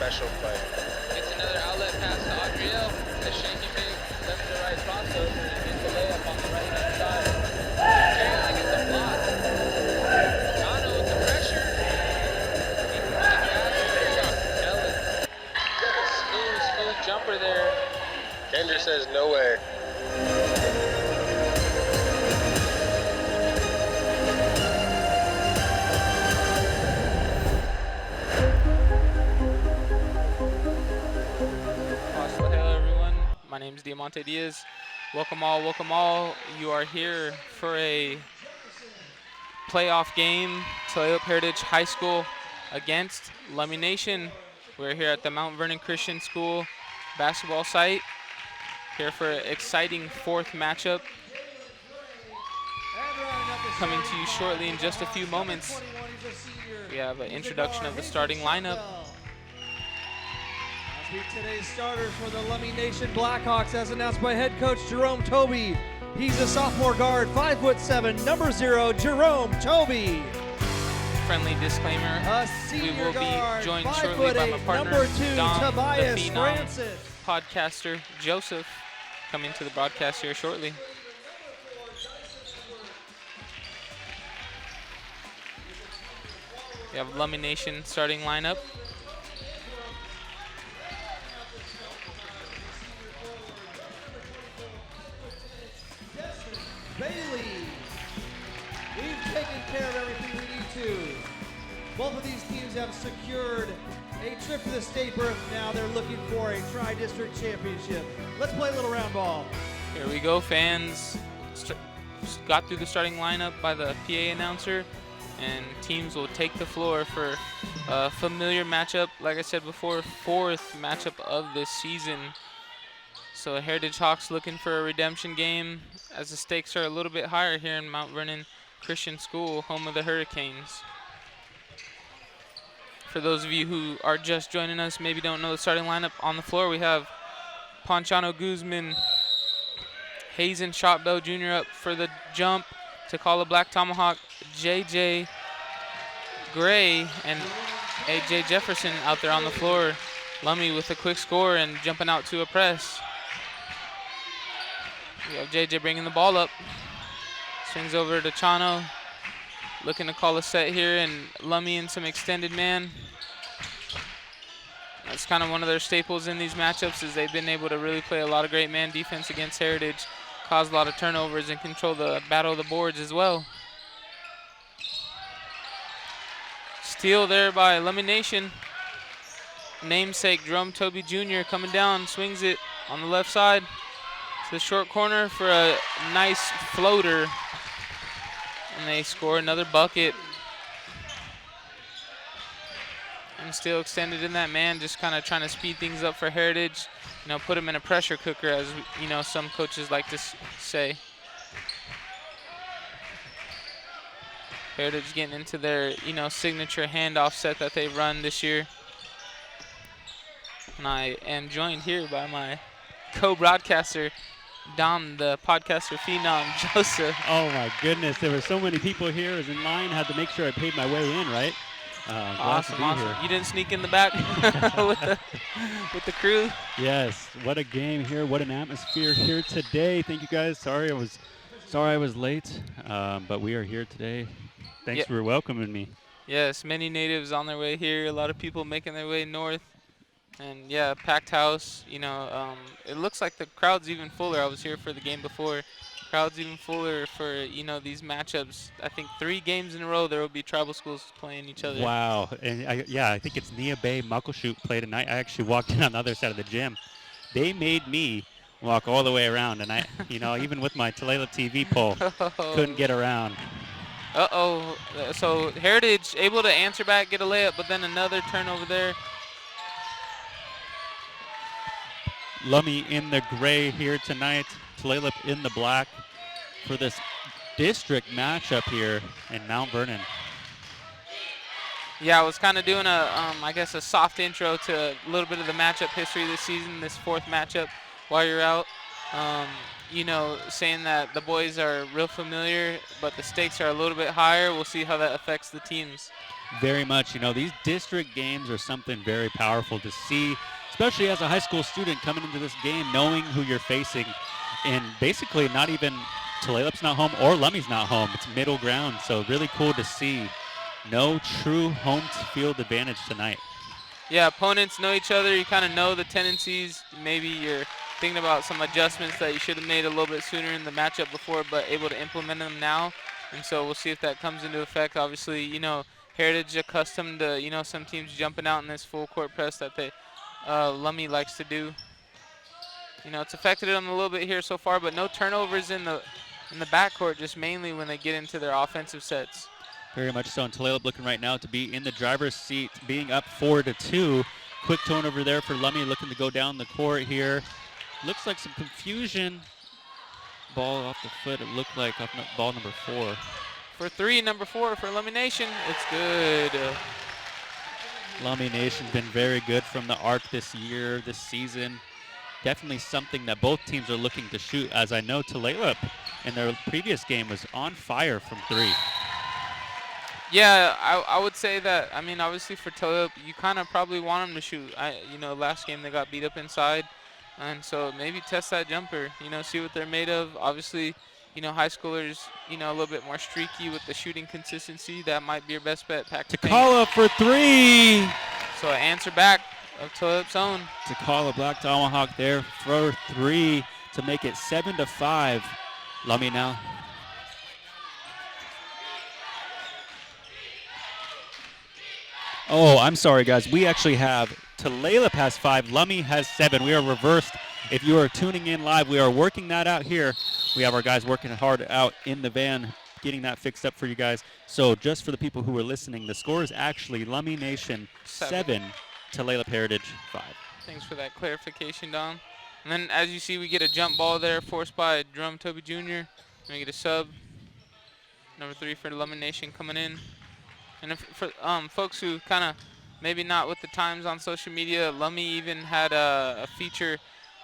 special play. Gets another outlet pass to Adriel. A shaky big left to right crossover and gets the layup on the right hand side. Carolyn gets the block. Chano with the pressure. He can pass to Ellen. Smooth jumper there. Kendra says no way. Hello everyone, my name is Diamante Diaz. Welcome all. You are here for a playoff game, Tulalip Heritage High School against Lummi Nation. We're here at the Mount Vernon Christian School basketball site, here for an exciting fourth matchup. Coming to you shortly in just a few moments. We have an introduction of the starting lineup. Meet today's starters for the Lummi Nation Blackhawks as announced by head coach Jerome Toby. He's a sophomore guard, 5'7", number 0, Jerome Toby. Friendly disclaimer, we will be joined shortly by my partner, number 2, Dom, Tobias the Phenom Francis. podcaster, Joseph, coming to the broadcast here shortly. We have Lummi Nation starting lineup. Bailey. We've taken care of everything we need to. Both of these teams have secured a trip to the state berth. Now they're looking for a Tri-District championship. Let's play a little round ball. Here we go, fans. Got through the starting lineup by the PA announcer, and teams will take the floor for a familiar matchup. Like I said before, fourth matchup of this season. So Heritage Hawks looking for a redemption game as the stakes are a little bit higher here in Mount Vernon Christian School, home of the Hurricanes. For those of you who are just joining us, maybe don't know the starting lineup, on the floor we have Ponchano Guzman, Hazen Shotbell Jr. up for the jump to call a Black Tomahawk, JJ Gray and AJ Jefferson out there on the floor. Lummi with a quick score and jumping out to a press. We have JJ bringing the ball up. Swings over to Chano. Looking to call a set here, and Lummi in some extended man. That's kind of one of their staples in these matchups, is they've been able to really play a lot of great man defense against Heritage, cause a lot of turnovers, and control the battle of the boards as well. Steal there by Lummi Nation. Namesake Jerome Toby Jr. coming down, swings it on the left side to the short corner for a nice floater, and they score another bucket. And still extended in that man, just kind of trying to speed things up for Heritage, put them in a pressure cooker, as some coaches like to say. Heritage getting into their signature handoff set that they run this year. And I am joined here by my co-broadcaster, Dom, the podcaster phenom, Joseph. Oh my goodness, there were so many people here. I was in line, had to make sure I paid my way in, right? Awesome. You didn't sneak in the back with the crew? Yes, what a game here, what an atmosphere here today. Thank you guys. Sorry I was late, but we are here today. Thanks for welcoming me. Yes, many natives on their way here, a lot of people making their way north. And yeah, packed house, it looks like the crowd's even fuller. I was here for the game before. Crowd's even fuller for, these matchups. I think 3 games in a row there will be tribal schools playing each other. Wow, and I think it's Nia Bay Muckleshoot play tonight. I actually walked in on the other side of the gym. They made me walk all the way around, and I, even with my Tulalip TV pole, couldn't get around. So Heritage able to answer back, get a layup, but then another turnover there. Lummi in the gray here tonight, Tulalip in the black for this district matchup here in Mount Vernon. Yeah, I was kind of doing a soft intro to a little bit of the matchup history this season, this fourth matchup while you're out. Saying that the boys are real familiar, but the stakes are a little bit higher. We'll see how that affects the teams. Very much. You know, these district games are something very powerful to see, especially as a high school student coming into this game, knowing who you're facing, and basically not even Tulalip's not home or Lummi's not home. It's middle ground, so really cool to see. No true home field advantage tonight. Yeah, opponents know each other. You kind of know the tendencies. Maybe you're thinking about some adjustments that you should have made a little bit sooner in the matchup before, but able to implement them now. And so we'll see if that comes into effect. Obviously, you know, Heritage accustomed to, you know, some teams jumping out in this full court press that Lummi likes to do. You know, it's affected them a little bit here so far, but no turnovers in the backcourt, just mainly when they get into their offensive sets. Very much so. And Tulalip looking right now to be in the driver's seat, being up 4-2. Quick turnover there for Lummi, looking to go down the court here. Looks like some confusion. Ball off the foot, it looked like off ball number 4. For 3, number 4 for Lummi Nation. It's good. Lummi Nation's been very good from the arc this year, this season. Definitely something that both teams are looking to shoot, as I know Tulalip in their previous game was on fire from 3. Yeah, I would say that. I mean, obviously for Tulalip, you kind of probably want them to shoot. You know, last game they got beat up inside, and so maybe test that jumper. You know, see what they're made of. Obviously, you know, high schoolers, you know, a little bit more streaky with the shooting consistency. That might be your best bet. Takala for 3. So an answer back of Tulalip's own. Takala Black Tomahawk there for 3 to make it 7-5. Lummi now. Oh, I'm sorry, guys. We actually have Tulalip has 5, Lummi has 7. We are reversed. If you are tuning in live, we are working that out here. We have our guys working hard out in the van, getting that fixed up for you guys. So just for the people who are listening, the score is actually Lummi Nation 7, Tulalip Heritage 5. Thanks for that clarification, Don. And then as you see, we get a jump ball there forced by Drum Toby Jr. And we get a sub. Number 3 for Lummi Nation coming in. And if, for folks who kind of maybe not with the times on social media, Lummi even had a feature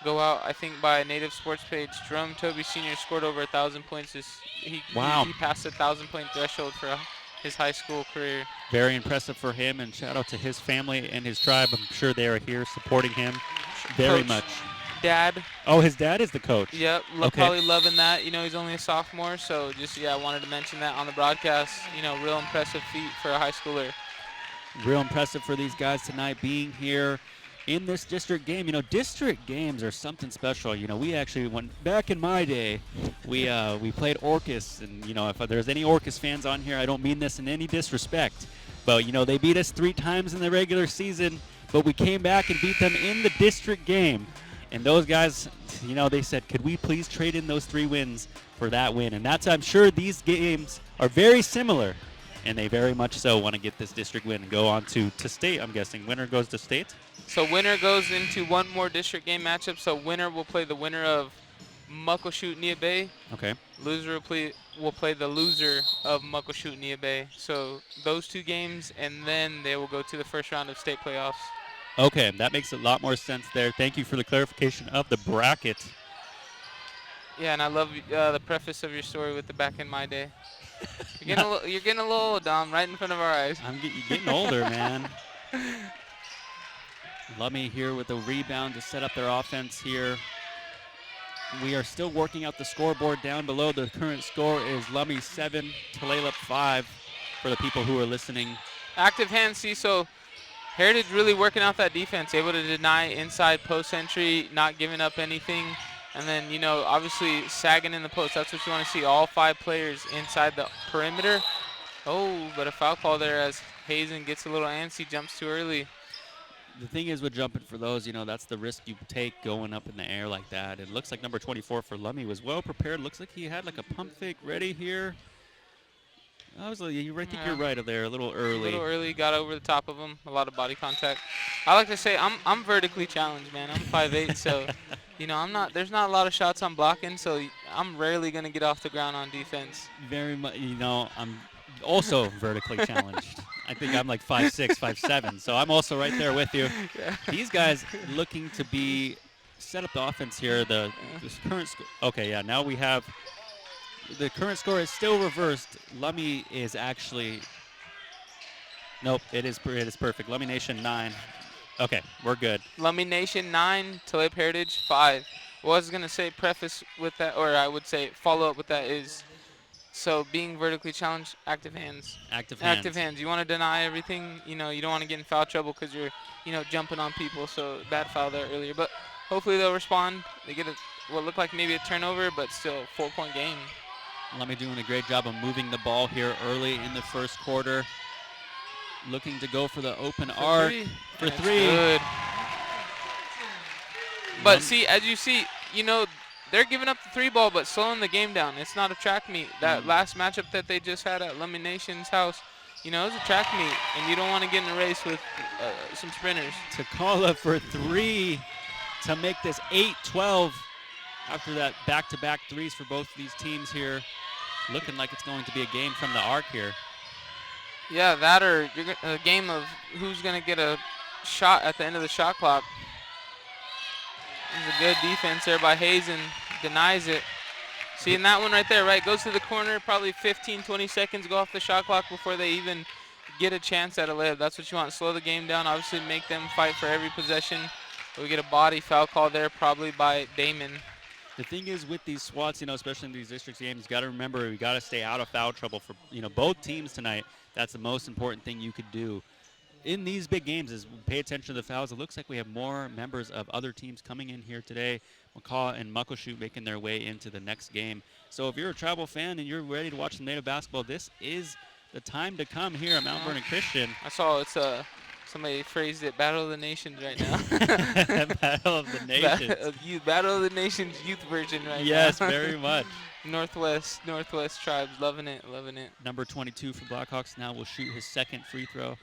go out, I think, by a Native Sports page. Drum Toby Sr. scored over 1,000 points. He passed the 1,000-point threshold for his high school career. Very impressive for him, and shout out to his family and his tribe. I'm sure they are here supporting him very much. Dad. Oh, his dad is the coach. Yep, probably loving that. You know, he's only a sophomore, so just, yeah, I wanted to mention that on the broadcast. You know, real impressive feat for a high schooler. Real impressive for these guys tonight being here in this district game. You know, district games are something special. You know, we actually went back in my day. We played Orcas, and you know, if there's any Orcas fans on here, I don't mean this in any disrespect, but you know, they beat us 3 times in the regular season, but we came back and beat them in the district game. And those guys, you know, they said, could we please trade in those 3 wins for that win? And that's, I'm sure these games are very similar, and they very much so want to get this district win and go on to state, I'm guessing. Winner goes to state? So winner goes into one more district game matchup. So winner will play the winner of Muckleshoot Nia Bay. Okay. Loser will play the loser of Muckleshoot Nia Bay. So those 2 games, and then they will go to the first round of state playoffs. Okay, that makes a lot more sense there. Thank you for the clarification of the bracket. Yeah, and I love the preface of your story with the back in my day. You're getting a little old, Dom, right in front of our eyes. You're getting older, man. Lummi here with a rebound to set up their offense here. We are still working out the scoreboard down below. The current score is Lummi 7, Tulalip 5 for the people who are listening. Active hand, see, so Heritage really working out that defense, able to deny inside post entry, not giving up anything. And then, you know, obviously sagging in the post. That's what you want to see, all 5 players inside the perimeter. Oh, but a foul call there as Hazen gets a little antsy, jumps too early. The thing is with jumping for those, you know, that's the risk you take going up in the air like that. It looks like number 24 for Lummi was well prepared. Looks like he had like a pump fake ready here. I think you're right there, a little early. A little early, got over the top of him, a lot of body contact. I like to say I'm vertically challenged, man. I'm 5'8", so, you know, there's not a lot of shots I'm blocking, so I'm rarely going to get off the ground on defense. Very much, you know, I'm also vertically challenged. I think I'm like 5'6", 5'7", so I'm also right there with you. Yeah. These guys looking to set up the offense here. The current score, okay, yeah, now we have the current score is still reversed. Lummi is actually Nope, it is perfect. Lummi Nation 9. Okay, we're good. Lummi Nation 9, Tulalip Heritage 5. What I was going to say, preface with that, or I would say follow up with that is, so being vertically challenged, active hands. Active hands. Active hands. You want to deny everything. You know, you don't want to get in foul trouble because you're, jumping on people. So bad foul there earlier. But hopefully they'll respond. They get what looked like maybe a turnover, but still 4-point game. Lummi doing a great job of moving the ball here early in the first quarter. Looking to go for the open arc for three. Good. But see, as you see, they're giving up the 3 ball, but slowing the game down. It's not a track meet. That last matchup that they just had at Lummi Nation's house, it was a track meet, and you don't want to get in a race with some sprinters. Takala for 3 to make this 8-12 after that back-to-back threes for both of these teams here. Looking like it's going to be a game from the arc here. Yeah, that or a game of who's going to get a shot at the end of the shot clock. There's a good defense there by Hazen. Denies it. Seeing that one right there, right? Goes to the corner, probably 15, 20 seconds go off the shot clock before they even get a chance at a layup. That's what you want. Slow the game down. Obviously make them fight for every possession. We get a body foul call there probably by Damon. The thing is with these SWATs, especially in these district games, you got to remember we got to stay out of foul trouble for, both teams tonight. That's the most important thing you could do. In these big games is pay attention to the fouls. It looks like we have more members of other teams coming in here today. McCaw and Muckleshoot making their way into the next game. So if you're a travel fan and you're ready to watch some Native basketball, this is the time to come here at Mount Vernon Christian. I saw it's somebody phrased it, Battle of the Nations right now. Battle of the Nations. Battle of the Nations youth version right now. Yes, very much. Northwest tribes, loving it. Number 22 for Blackhawks now will shoot his second free throw.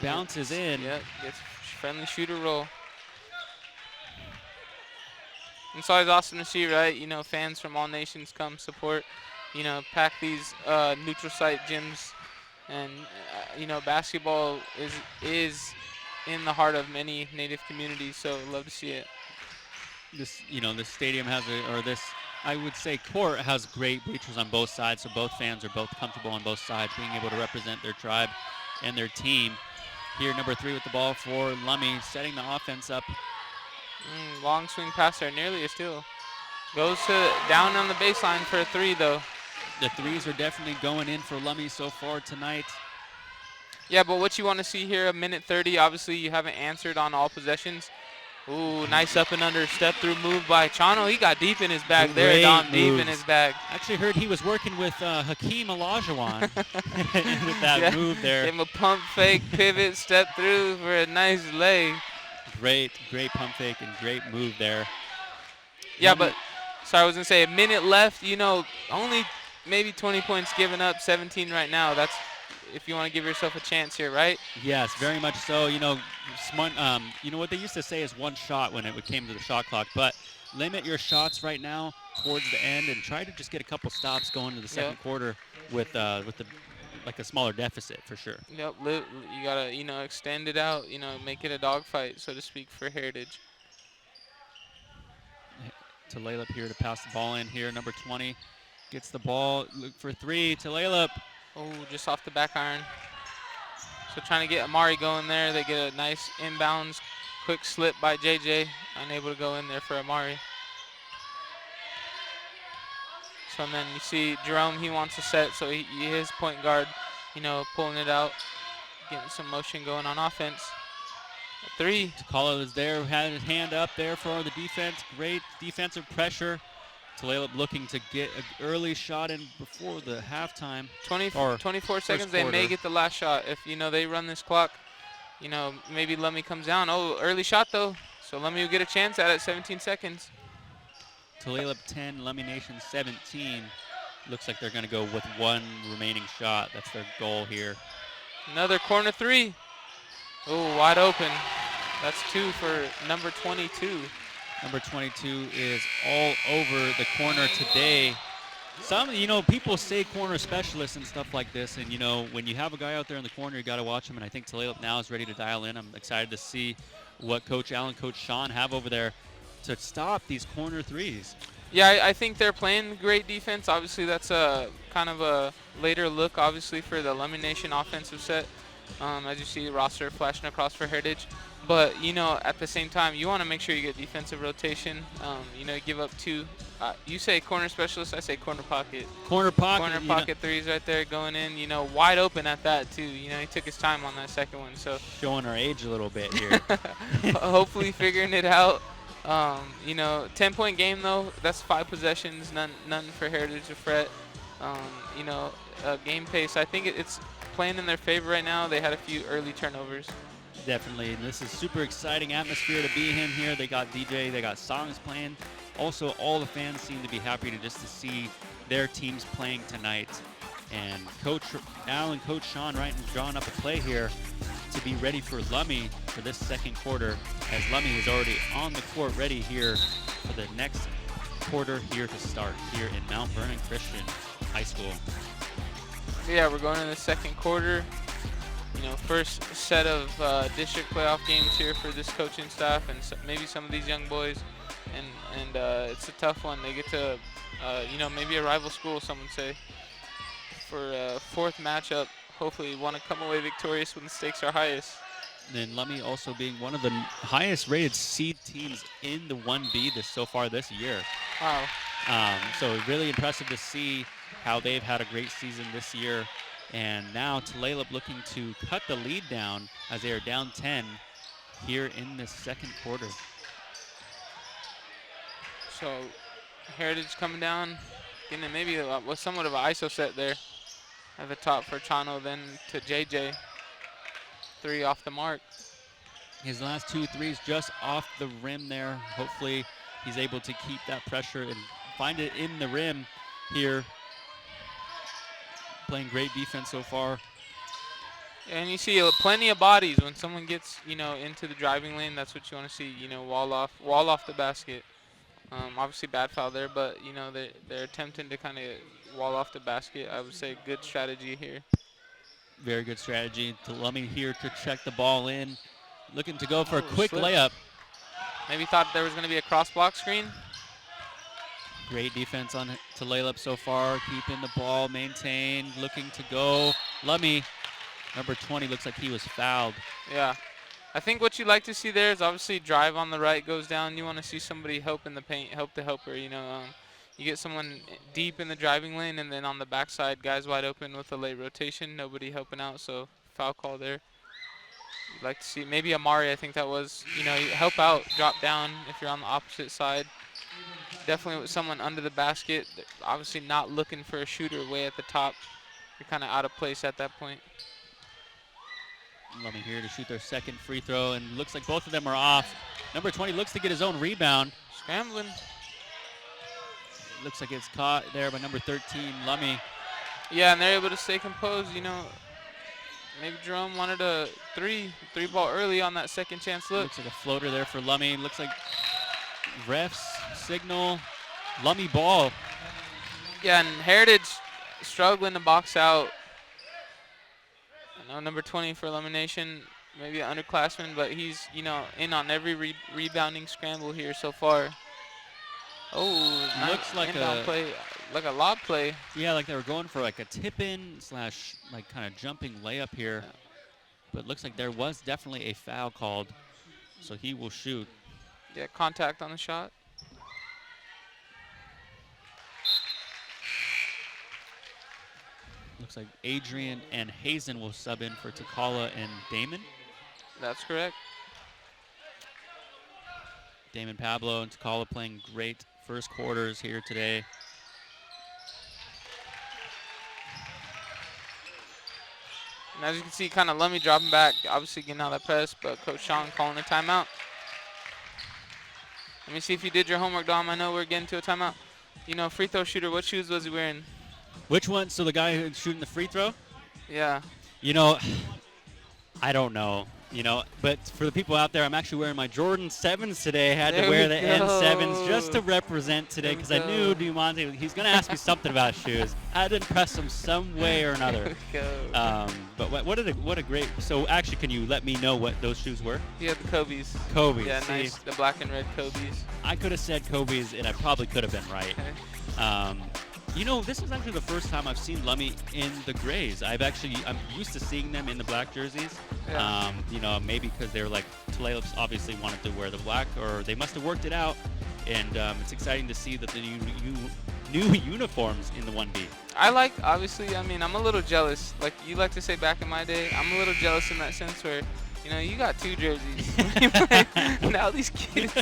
Bounces in. Yep, gets friendly shooter roll. It's always awesome to see, right? Fans from all nations come support. Pack these neutral site gyms, and basketball is in the heart of many Native communities. So love to see it. This this stadium has I would say court has great bleachers on both sides, so both fans are both comfortable on both sides, being able to represent their tribe and their team. Here, number 3 with the ball for Lummi, setting the offense up. Long swing pass there, nearly a steal. Goes down on the baseline for a 3, though. The threes are definitely going in for Lummi so far tonight. Yeah, but what you want to see here, a minute 30, obviously you haven't answered on all possessions. Ooh, nice up and under step through move by Chano. He got deep in his bag there, Dom, deep in his bag. Actually heard he was working with Hakeem Olajuwon with that move there. Gave him a pump fake, pivot, step through for a nice lay. Great pump fake and great move there. Yeah, but sorry, I was going to say a minute left, only maybe 20 points given up, 17 right now. That's if you want to give yourself a chance here, right? Yes, very much so. What they used to say is one shot when it came to the shot clock, but limit your shots right now towards the end and try to just get a couple stops going to the second quarter with a smaller deficit for sure. Yep, you gotta extend it out, make it a dogfight, so to speak, for Heritage. Tulalip here to pass the ball in here. Number 20 gets the ball, look for 3. Tulalip. Oh, just off the back iron. So trying to get Amari going there. They get a nice inbounds, quick slip by JJ. Unable to go in there for Amari. So then you see Jerome, he wants to set, so his point guard, pulling it out, getting some motion going on offense. A 3. Takala is there, had his hand up there for the defense. Great defensive pressure. Tulalip looking to get an early shot in before the halftime. 24 seconds, they may get the last shot. If, they run this clock, maybe Lummi comes down. Oh, early shot, though. So Lummi will get a chance at it, 17 seconds. Tulalip 10, Lummi Nation 17. Looks like they're going to go with one remaining shot. That's their goal here. Another corner 3. Oh, wide open. That's 2 for number 22. Number 22 is all over the corner today. Some, people say corner specialists and stuff like this, and, when you have a guy out there in the corner, you got to watch him, and I think Tulalip now is ready to dial in. I'm excited to see what Coach Sean have over there to stop these corner threes. Yeah, I think they're playing great defense. Obviously, that's a kind of a later look, obviously, for the Lummi Nation offensive set. As you see the roster flashing across for Heritage. But, you know, at the same time, you want to make sure you get defensive rotation. You know, give up two. You say corner specialist, I say corner pocket. Corner pocket. Corner pocket threes right there going in, you know, wide open at that, too. You know, he took his time on that second one. So Showing our age a little bit here. hopefully figuring it out. You know, 10-point game, though. That's 5 possessions, none for Heritage to fret. You know, game pace, I think it's playing in their favor right now. They had a few early turnovers. Definitely, and this is super exciting atmosphere to be in here. They got DJ, they got songs playing. Also, all the fans seem to be happy to see their teams playing tonight. And Coach Al and Coach Sean right and drawing up a play here to be ready for Lummi for this second quarter, as Lummi is already on the court ready here for the next quarter here to start here in Mount Vernon Christian High School. Yeah, we're going in the second quarter. You know, first set of district playoff games here for this coaching staff and maybe some of these young boys. And it's a tough one. They get to, you know, maybe a rival school, some would say, for a fourth matchup. Hopefully want to come away victorious when the stakes are highest. And then Lummi also being one of the highest rated seed teams in the 1B so far this year. Wow. So really impressive to see how they've had a great season this year. And now Tulalip looking to cut the lead down as they are down 10 here in the second quarter. So Heritage coming down, getting maybe was somewhat of an ISO set there at the top for Chano, then to JJ. 3 off the mark. His last 2 threes just off the rim there. Hopefully he's able to keep that pressure and find it in the rim here. Playing great defense so far. And you see plenty of bodies when someone gets, you know, into the driving lane. That's what you want to see, you know, wall off the basket. Obviously bad foul there, but, you know, they're attempting to kind of wall off the basket. I would say good strategy here. Very good strategy. Lummi here to check the ball in. Looking to go for a quick slip. layup. Maybe thought there was going to be a cross block screen. Great defense on Tulalip so far. Keeping the ball maintained. Looking to go. Lummi, number 20, looks like he was fouled. Yeah. I think what you like to see there is obviously drive on the right goes down. You want to see somebody help in the paint, help the helper, you know. You get someone deep in the driving lane, and then on the backside, guys wide open with a late rotation, nobody helping out, so foul call there. You'd like to see maybe Amari, I think that was, you know, you help out, drop down if you're on the opposite side. Definitely with someone under the basket, obviously not looking for a shooter way at the top. You're kind of out of place at that point. Lummi here to shoot their second free throw, and looks like both of them are off. Number 20 looks to get his own rebound. Scrambling. Looks like it's caught there by number 13, Lummi. Yeah, and they're able to stay composed, you know. Maybe Jerome wanted a three ball early on that second chance look. Looks like a floater there for Lummi. Looks like refs signal Lummi ball. Yeah, and Heritage struggling to box out. I know number 20 for Lummi Nation, maybe an underclassman, but he's, you know, in on every rebounding scramble here so far. Oh, looks like a lob play. Yeah, like they were going for like a tip-in / like kind of jumping layup here. Yeah. But looks like there was definitely a foul called, so he will shoot. Yeah, contact on the shot. Looks like Adrian and Hazen will sub in for Takala and Damon. That's correct. Damon Pablo and Takala playing great first quarters here today. And as you can see, kind of Lummi dropping back, obviously getting out of that press, but Coach Sean calling a timeout. Let me see if you did your homework, Dom. I know we're getting to a timeout. You know, free throw shooter, what shoes was he wearing? Which one? So the guy who's shooting the free throw? Yeah. You know, I don't know. You know, but for the people out there, I'm actually wearing my Jordan 7s today. I had There to wear we the go. N7s just to represent today There because we I knew go. Diamante, he's going to ask me something about shoes. I had to impress him some way or another. There we go. But what a great. So actually, can you let me know what those shoes were? Yeah, the Kobe's. Kobe's. Yeah, see, nice. The black and red Kobe's. I could have said Kobe's, and I probably could have been right. Okay. You know, this is actually the first time I've seen Lummi in the grays. I'm used to seeing them in the black jerseys. Yeah. You know, maybe because they were like, Tulalips obviously wanted to wear the black, or they must have worked it out. And it's exciting to see that the new uniforms in the 1B. I like, obviously, I mean, I'm a little jealous. Like you like to say back in my day, I'm a little jealous in that sense where, you know, you got 2 jerseys. Now these kids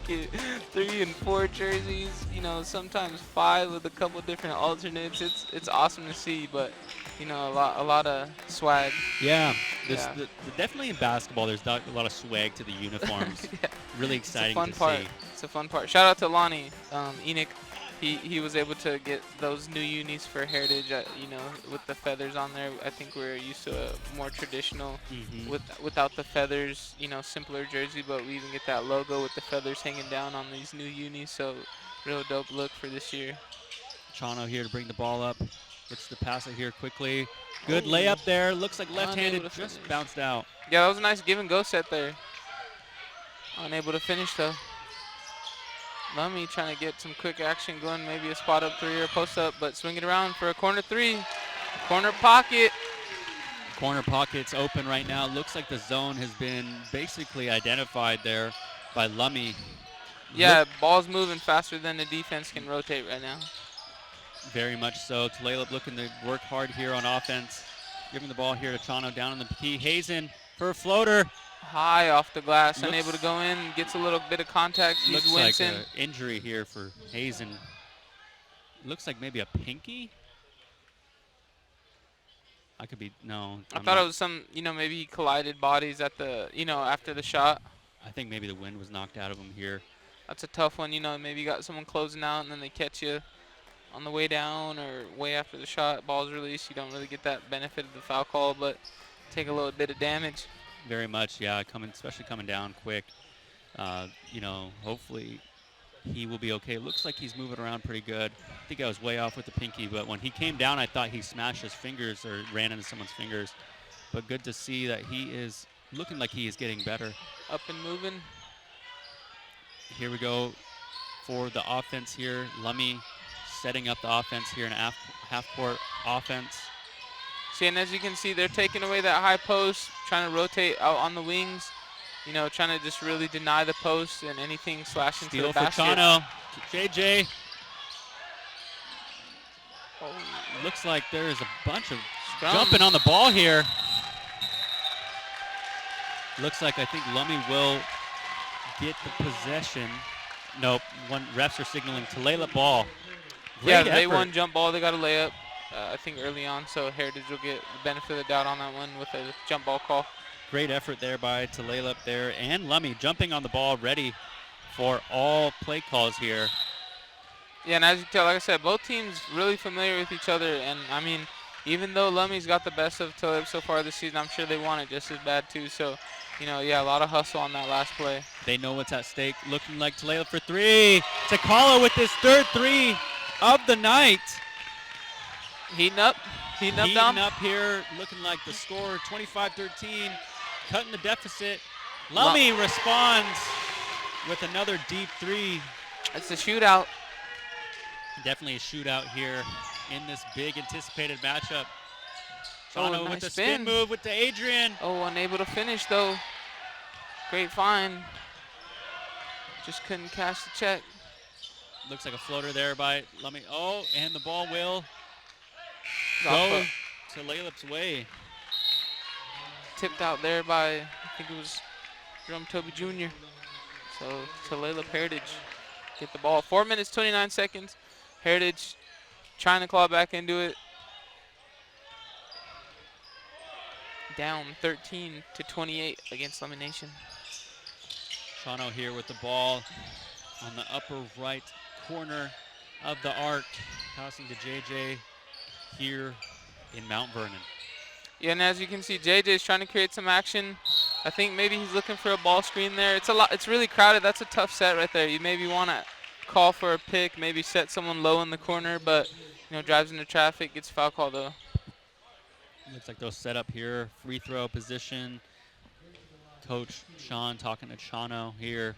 get 3 and 4 jerseys, you know, sometimes 5 with a couple different alternates. It's awesome to see, but, you know, a lot of swag. Yeah, Yeah. definitely in basketball, there's a lot of swag to the uniforms. Yeah. Really It's a exciting fun to part. see. It's a fun part. Shout out to Lonnie, Enoch. He was able to get those new unis for Heritage, you know, with the feathers on there. I think we're used to a more traditional without the feathers, you know, simpler jersey, but we even get that logo with the feathers hanging down on these new unis. So real dope look for this year. Chano here to bring the ball up. Gets the pass it here quickly. Good Oh. layup there. Looks like left-handed, Unable to just finish. bounced out. Yeah, that was a nice give and go set there. Unable to finish though. Lummi trying to get some quick action going, maybe a spot up 3 or a post up, but swing it around for a corner 3. Corner pocket. Corner pocket's open right now. Looks like the zone has been basically identified there by Lummi. Yeah, ball's moving faster than the defense can rotate right now. Very much so. Tulalip looking to work hard here on offense. Giving the ball here to Chano down in the key. Hazen for a floater. High off the glass, Looks- unable to go in, gets a little bit of contact. He's Looks like wincing. an injury here for Hazen. Looks like maybe a pinky. I could be, no. I thought it was some, you know, maybe he collided bodies at the, you know, after the shot. I think maybe the wind was knocked out of him here. That's a tough one, you know, maybe you got someone closing out and then they catch you on the way down or way after the shot, ball's released. You don't really get that benefit of the foul call, but take a little bit of damage. Very much, yeah, especially coming down quick. You know, hopefully he will be okay. Looks like he's moving around pretty good. I think I was way off with the pinky, but when he came down, I thought he smashed his fingers or ran into someone's fingers. But good to see that he is looking like he is getting better. Up and moving. Here we go for the offense here. Lummi setting up the offense here in a half-court offense. See, and as you can see, they're taking away that high post, trying to rotate out on the wings, you know, trying to just really deny the post and anything slashing to Steal the for basket. Chano. JJ. Oh, Looks like there is a bunch of scrum. jumping on the ball here. Looks like I think Lummi will get the possession. Nope, refs are signaling Tulalip ball. Yeah, Great they effort. won jump ball. They got a layup, I think, early on. So Heritage will get the benefit of the doubt on that one with a jump ball call. Great effort there by Tulalip there, and Lummi jumping on the ball, ready for all play calls here. Yeah, and as you can tell, like I said, both teams really familiar with each other. And, I mean, even though Lummi's got the best of Tulalip so far this season, I'm sure they want it just as bad, too. So, you know, yeah, a lot of hustle on that last play. They know what's at stake. Looking like Tulalip for 3. Takala with his third 3 of the night. Heating up. Heating up, Heating Dom. up here, looking like the score 25-13, cutting the deficit. Lummi responds with another deep 3. It's a shootout. Definitely a shootout here in this big anticipated matchup. Oh, Chano nice with the spin. spin move with the Adrian. Oh, unable to finish, though. Great find. Just couldn't cash the check. Looks like a floater there by Lummi. Oh, and the ball will Off go to Tulalip's way. tipped out there by, I think it was Jerome Toby Jr. So Tulalip Heritage get the ball. 4 minutes, 29 seconds. Heritage trying to claw back into it. Down 13-28 against Lummi Nation. Chano here with the ball on the upper right corner of the arc. Passing to JJ here in Mount Vernon. Yeah, and as you can see, JJ is trying to create some action. I think maybe he's looking for a ball screen there. It's really crowded. That's a tough set right there. You maybe want to call for a pick, maybe set someone low in the corner, but drives into traffic, gets a foul call though. Looks like they'll set up here, free throw position. Coach Sean talking to Chano here,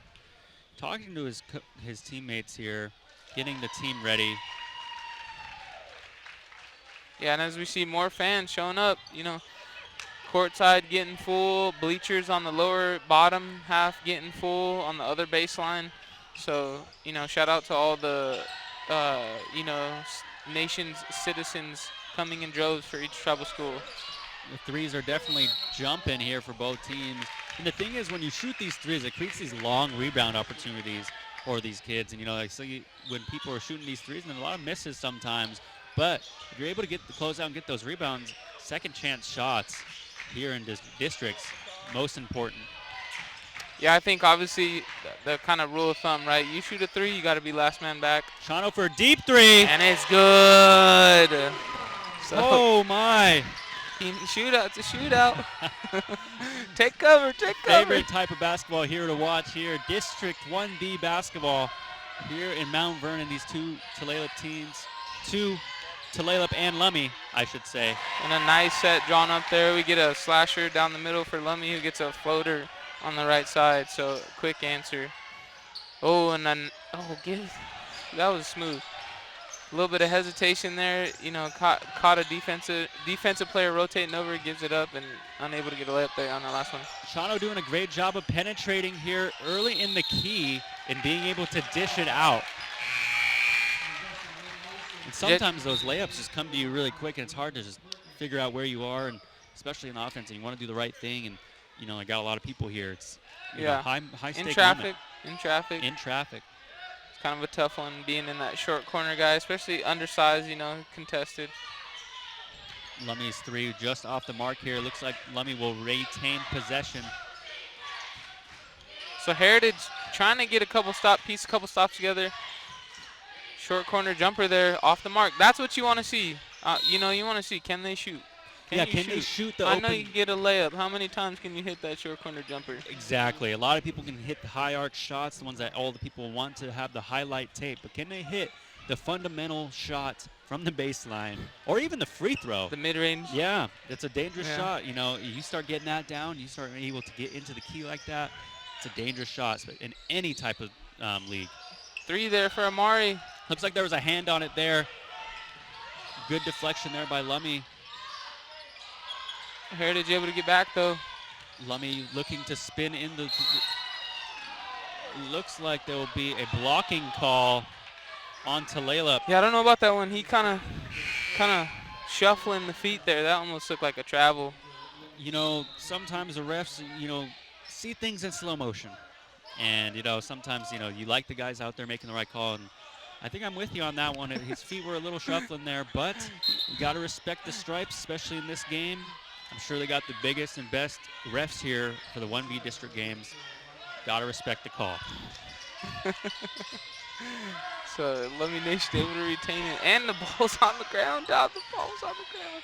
talking to his teammates here, getting the team ready. Yeah, and as we see more fans showing up, courtside getting full, bleachers on the lower bottom half getting full on the other baseline. So, shout out to all the, nation's citizens coming in droves for each tribal school. The threes are definitely jumping here for both teams. And the thing is, when you shoot these threes, it creates these long rebound opportunities for these kids. And, when people are shooting these threes, and a lot of misses sometimes, but if you're able to get the closeout and get those rebounds, second chance shots here in districts, most important. Yeah, I think obviously the kind of rule of thumb, right? You shoot a three, you got to be last man back. Chano for a deep three. And it's good. So, oh, my. Shootout's a shootout. Take cover, take cover. Favorite type of basketball here to watch here. District 1B basketball here in Mount Vernon. These two Tulalip teams, Tulalip and Lummi, I should say. And a nice set drawn up there. We get a slasher down the middle for Lummi, who gets a floater on the right side. So quick answer. Oh, and then that was smooth. A little bit of hesitation there. Caught a defensive player rotating over, gives it up, and unable to get a layup there on the last one. Chano doing a great job of penetrating here early in the key and being able to dish it out. And sometimes those layups just come to you really quick, and it's hard to just figure out where you are, and especially in offense, and you want to do the right thing. And I got a lot of people here. It's high stake in traffic. It's kind of a tough one being in that short corner guy, especially undersized, contested. Lummi's three just off the mark here. Looks like Lummi will retain possession. So Heritage trying to get a couple stops together. Short corner jumper there, off the mark. That's what you want to see. You want to see, can they shoot? Can they shoot the I open? know you can get a layup. How many times can you hit that short corner jumper? Exactly. A lot of people can hit the high arc shots, the ones that all the people want to have the highlight tape. But can they hit the fundamental shot from the baseline or even the free throw? The mid-range? Yeah, that's a dangerous shot. You start getting that down, you start able to get into the key like that. It's a dangerous shot in any type of league. Three there for Amari. Looks like there was a hand on it there. Good deflection there by Lummi. Heritage able to get back though. Lummi looking to spin in the. Looks like there will be a blocking call on Tulalip. Yeah, I don't know about that one. He kind of shuffling the feet there. That almost looked like a travel. Sometimes the refs, see things in slow motion. And, sometimes, you like the guys out there making the right call. And I think I'm with you on that one. His feet were a little shuffling there, but you got to respect the stripes, especially in this game. I'm sure they got the biggest and best refs here for the 1B district games. Got to respect the call. So Lummi Nation able to retain it. And the ball's on the ground, Dad. The ball's on the ground.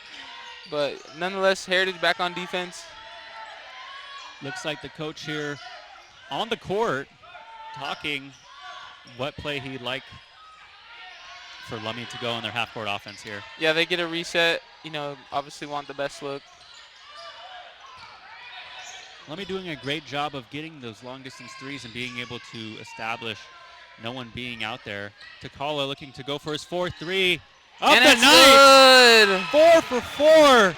But nonetheless, Heritage back on defense. Looks like the coach here on the court talking what play he'd like for Lummi to go on their half-court offense here. Yeah, they get a reset. Obviously want the best look. Lummi doing a great job of getting those long-distance threes and being able to establish no one being out there. Takala looking to go for his 4-3. Up and the it's night! Good. 4 for 4.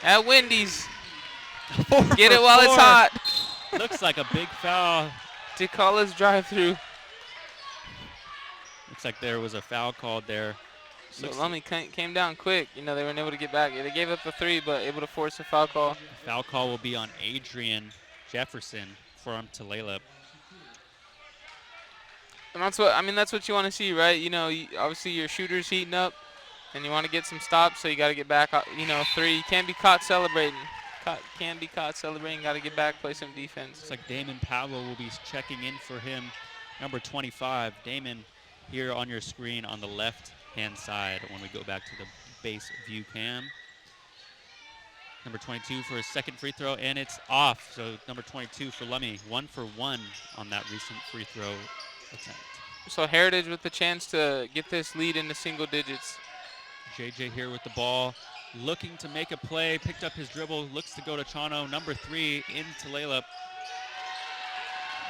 At Wendy's. 4 Get for it while 4. it's hot. Looks like a big foul. Takala's drive-through. Looks like there was a foul called there. So Lummi came down quick. They weren't able to get back. They gave up the 3, but able to force a foul call. The foul call will be on Adrian Jefferson from Tulalip. And that's what you want to see, right? Obviously your shooter's heating up, and you want to get some stops, so you got to get back. 3. You can't be caught celebrating. Can't be caught celebrating. Got to get back, play some defense. Looks like Damon Powell will be checking in for him, number 25. Damon here on your screen on the left-hand side when we go back to the base view cam. Number 22 for his second free throw, and it's off. So number 22 for Lummi, 1 for 1 on that recent free throw attempt. So Heritage with the chance to get this lead into single digits. JJ here with the ball, looking to make a play, picked up his dribble, looks to go to Chano, number 3 in Tulalip.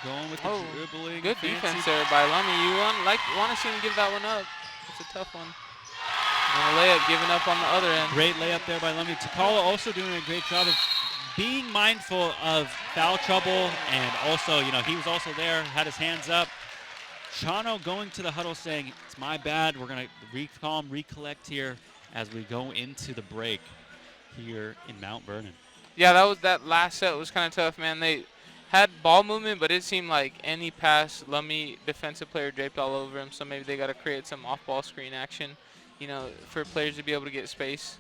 Going with the dribbling. Good defense there by Lummi. You want to see him give that one up. It's a tough one. And a layup given up on the other end. Great layup there by Lummi. Takala also doing a great job of being mindful of foul trouble, and also, you know, he was also there, had his hands up. Chano going to the huddle saying, it's my bad. We're going to calm, recollect here as we go into the break here in Mount Vernon. Yeah, that last set was kind of tough, man. They had ball movement, but it seemed like any pass, Lummi defensive player draped all over him, so maybe they got to create some off-ball screen action, you know, for players to be able to get space.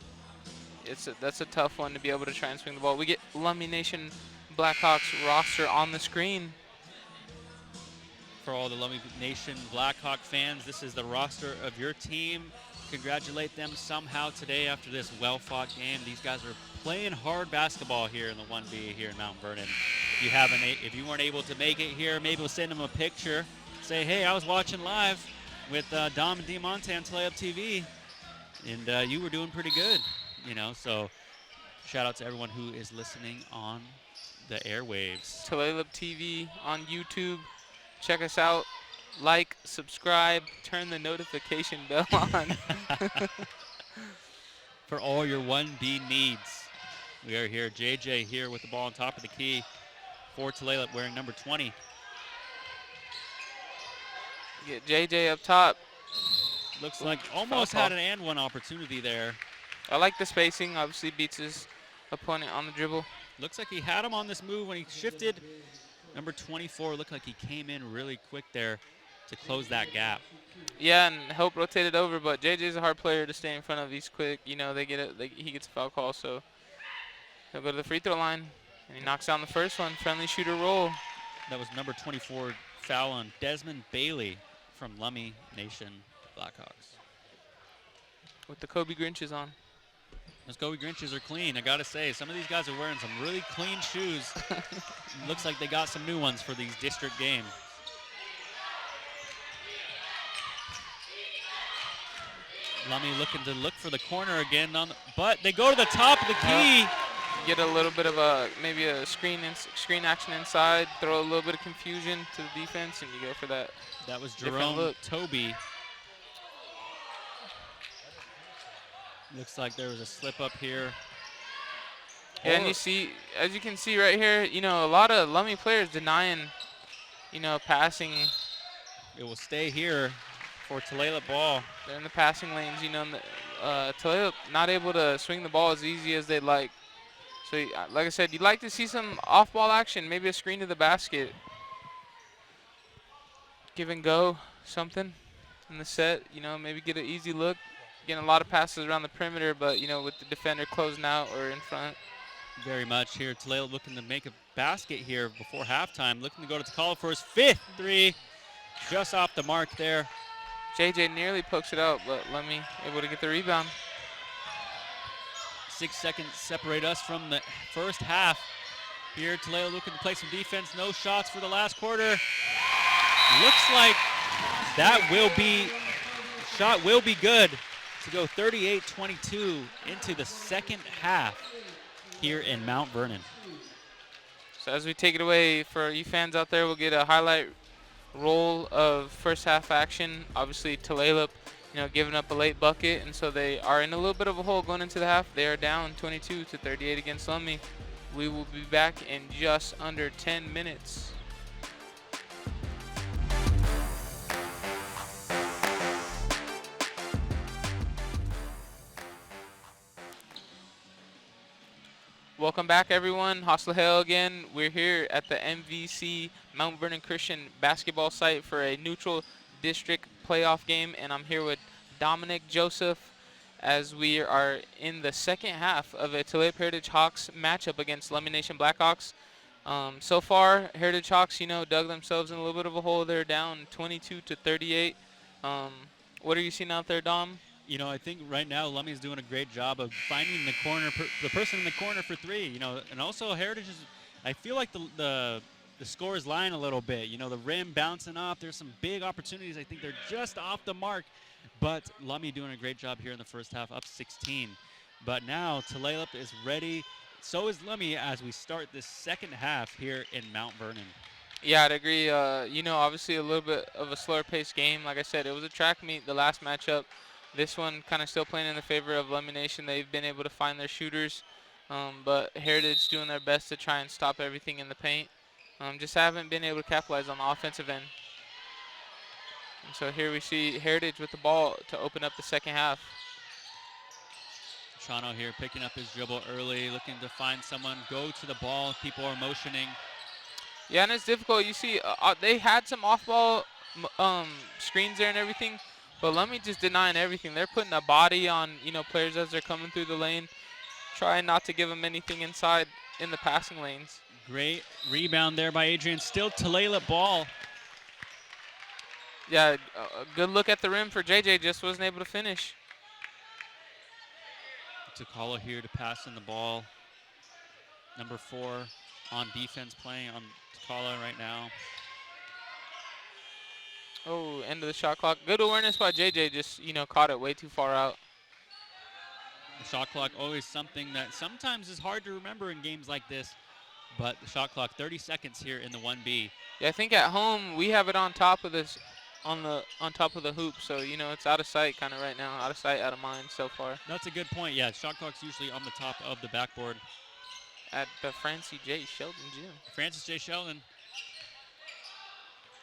That's a tough one to be able to try and swing the ball. We get Lummi Nation Blackhawks roster on the screen. For all the Lummi Nation Blackhawk fans, this is the roster of your team. Congratulate them somehow today after this well-fought game. These guys are playing hard basketball here in the 1B here in Mount Vernon. If you weren't able to make it here, maybe we'll send them a picture. Say, hey, I was watching live with Dom and Diamante on Tulalip TV, and you were doing pretty good. You know, so shout out to everyone who is listening on the airwaves. Tulalip TV on YouTube. Check us out. Like, subscribe, turn the notification bell on. For all your 1B needs. We are here. JJ here with the ball on top of the key for Tulalip, wearing number 20. Get JJ up top. Looks like almost had an and one opportunity there. I like the spacing. Obviously beats his opponent on the dribble. Looks like he had him on this move when he shifted. Number 24 looked like he came in really quick there to close that gap. Yeah, and help rotate it over, but JJ's a hard player to stay in front of. He's quick. You know, he gets a foul call, so he'll go to the free throw line, and he knocks down the first one. Friendly shooter roll. That was number 24 foul on Desmond Bailey from Lummi Nation Blackhawks. With the Kobe Grinches on. Those Kobe Grinches are clean, I gotta say. Some of these guys are wearing some really clean shoes. Looks like they got some new ones for these district games. Lummi looking to look for the corner again, but they go to the top of the key. Get a little bit of maybe a screen action inside, throw a little bit of confusion to the defense, and you go for that. That was Jerome Toby. Looks like there was a slip up here. Yeah, and you see, as you can see right here, you know, a lot of Lummi players denying, you know, passing. It will stay here for Tulalip ball. They're in the passing lanes, you know, and Tulalip not able to swing the ball as easy as they'd like. So, like I said, you'd like to see some off-ball action, maybe a screen to the basket. Give and go, something in the set, you know, maybe get an easy look. Getting a lot of passes around the perimeter, but, you know, with the defender closing out or in front. Very much here. Tulalip looking to make a basket here before halftime. Looking to go to Takala for his 5th three. Just off the mark there. JJ nearly pokes it out, but Lummi able to get the rebound. 6 seconds separate us from the first half. Here, Tulalip looking to play some defense. No shots for the last quarter. Looks like that shot will be good to go 38-22 into the second half here in Mount Vernon. So as we take it away, for you fans out there, we'll get a highlight roll of first half action. Obviously, Tulalip, you know, giving up a late bucket, and so they are in a little bit of a hole going into the half. They are down 22-38 against Lummi. We will be back in just under 10 minutes. Welcome back, everyone. Hostel Hail again. We're here at the MVC Mount Vernon Christian basketball site for a neutral district playoff game, and I'm here with Dominic Joseph as we are in the second half of a Tulalip Heritage Hawks matchup against Lummi Nation Blackhawks. So far, Heritage Hawks, you know, dug themselves in a little bit of a hole. They're down 22-38. What are you seeing out there, Dom? You know, I think right now Lummi's doing a great job of finding the corner, the person in the corner for three. You know, and also Heritage is. I feel like the score is lying a little bit. You know, the rim bouncing off. There's some big opportunities. I think they're just off the mark. But Lummi doing a great job here in the first half, up 16. But now Tulalip is ready. So is Lummi as we start this second half here in Mount Vernon. Yeah, I'd agree. You know, obviously a little bit of a slower paced game. Like I said, it was a track meet, the last matchup. This one kind of still playing in the favor of Lummi Nation. They've been able to find their shooters, but Heritage doing their best to try and stop everything in the paint. Just haven't been able to capitalize on the offensive end. And so here we see Heritage with the ball to open up the second half. Chano here picking up his dribble early, looking to find someone, go to the ball. People are motioning. Yeah, and it's difficult. You see, they had some off-ball screens there and everything, but Lummi just denying everything. They're putting a body on, you know, players as they're coming through the lane, trying not to give them anything inside in the passing lanes. Great rebound there by Adrian. Still Tulalip ball. Yeah, a good look at the rim for JJ, just wasn't able to finish. Takala here to pass in the ball. Number 4 on defense playing on Takala right now. Oh, end of the shot clock. Good awareness by JJ, just, you know, caught it way too far out. The shot clock always something that sometimes is hard to remember in games like this, but the shot clock 30 seconds here in the 1B. Yeah, I think at home we have it on top of this, on top of the hoop, so you know it's out of sight kind of right now, out of sight, out of mind so far. That's a good point. Yeah, shot clock's usually on the top of the backboard. At the Francie J. Sheldon Gym. Francis J. Sheldon.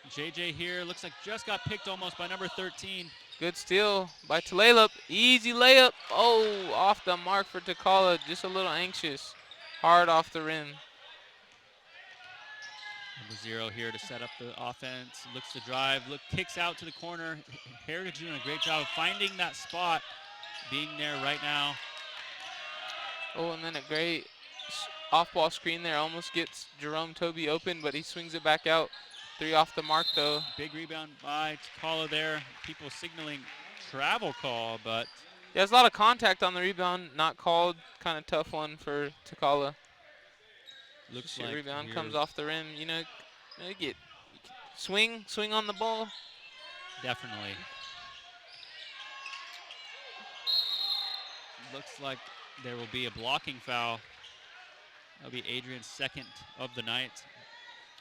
JJ here looks like just got picked almost by number 13. Good steal by Tulalip. Easy layup. Oh, off the mark for Takala. Just a little anxious. Hard off the rim. Number 0 here to set up the offense. Looks to drive. Kicks out to the corner. Heritage doing a great job of finding that spot. Being there right now. Oh, and then a great off-ball screen there. Almost gets Jerome Toby open, but he swings it back out. 3 off the mark, though. Big rebound by Takala there. People signaling travel call, but... Yeah, there's a lot of contact on the rebound. Not called. Kind of tough one for Takala. Looks like rebound comes off the rim. You know, you get swing on the ball. Definitely. Looks like there will be a blocking foul. That'll be Adrian's second of the night.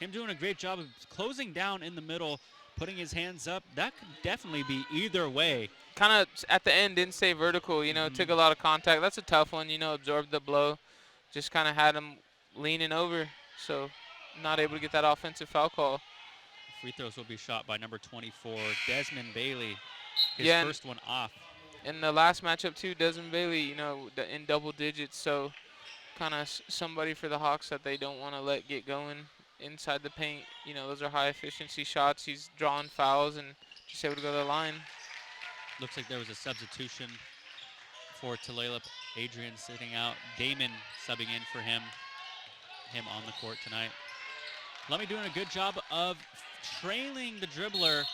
Him doing a great job of closing down in the middle, putting his hands up. That could definitely be either way. Kind of at the end didn't stay vertical, you know, took a lot of contact. That's a tough one, you know, absorbed the blow. Just kind of had him leaning over, so not able to get that offensive foul call. Free throws will be shot by number 24, Desmond Bailey. His Yeah, first one off. In the last matchup too, Desmond Bailey, you know, in double digits, so kind of somebody for the Hawks that they don't want to let get going inside the paint. You know, those are high efficiency shots. He's drawing fouls and just able to go to the line. Looks like there was a substitution for Tulalip. Adrian sitting out. Damon subbing in for him on the court tonight. Lummi doing a good job of trailing the dribbler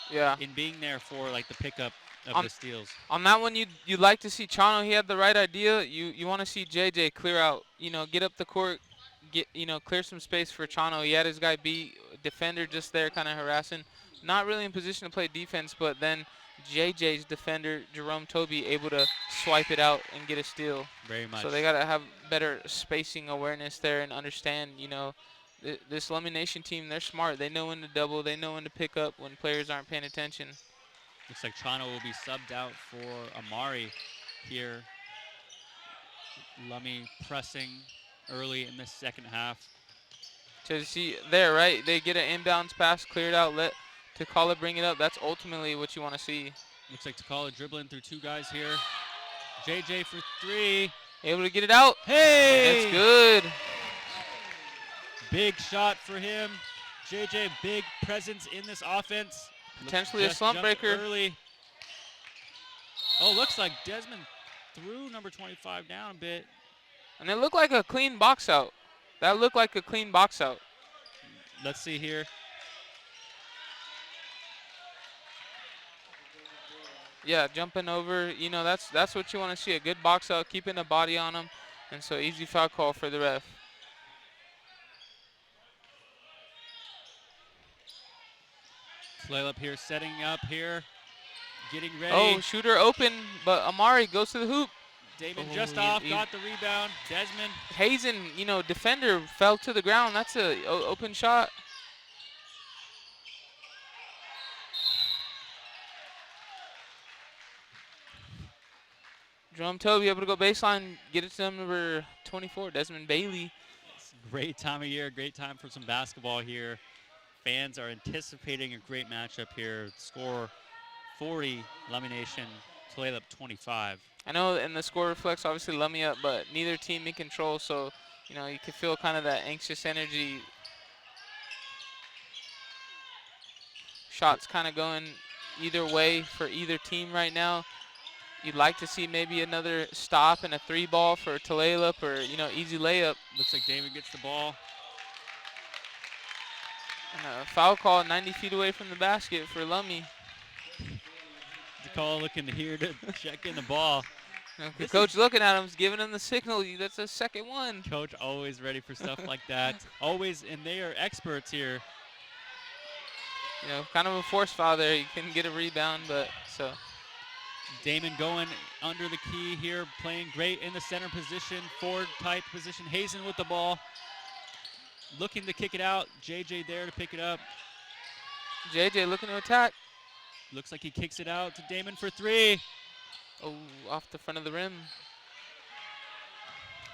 in being there for like the pickup of the steals. On that one, you'd like to see Chano. He had the right idea. You want to see JJ clear out, you know, get up the court, clear some space for Chano. He had his guy beat, defender just there kind of harassing. Not really in position to play defense, but then JJ's defender, Jerome Toby, able to swipe it out and get a steal. Very much. So they got to have better spacing awareness there and understand, you know, this Lummi Nation team, they're smart. They know when to double. They know when to pick up when players aren't paying attention. Looks like Chano will be subbed out for Amari here. Lummi pressing early in the second half. So you see there, right? They get an inbounds pass cleared out, let Takala bring it up. That's ultimately what you want to see. Looks like Takala dribbling through 2 guys here. JJ for 3. Able to get it out. Hey! That's good. Big shot for him. JJ, big presence in this offense. Potentially a slump breaker. Early. Oh, looks like Desmond threw number 25 down a bit. And it looked like a clean box out. That looked like a clean box out. Let's see here. Yeah, jumping over. You know, that's what you want to see. A good box out, keeping a body on him. And so easy foul call for the ref. Tulalip here setting up here. Getting ready. Oh, shooter open, but Amari goes to the hoop. Damon Oh, just off, got the rebound. Desmond. Hazen, you know, defender fell to the ground. That's a open shot. Jerome Toby able to go baseline, get it to number 24, Desmond Bailey. It's a great time of year, great time for some basketball here. Fans are anticipating a great matchup here. Score 40, Lummi Nation, Tulalip 25. I know, and the score reflects obviously Lummi up, but neither team in control, so you know you can feel kind of that anxious energy. Shots kind of going either way for either team right now. You'd like to see maybe another stop and a 3-ball for Tulalip, or you know, easy layup. Looks like David gets the ball. And a foul call 90 feet away from the basket for Lummi. DeCall looking here to check in the ball. The coach looking at him, giving him the signal. That's a second one. Coach always ready for stuff like that. Always, and they are experts here. You know, kind of a force foul there. He couldn't get a rebound, but so. Damon going under the key here, playing great in the center position, forward type position. Hazen with the ball. Looking to kick it out. JJ there to pick it up. JJ looking to attack. Looks like he kicks it out to Damon for 3. Oh, off the front of the rim.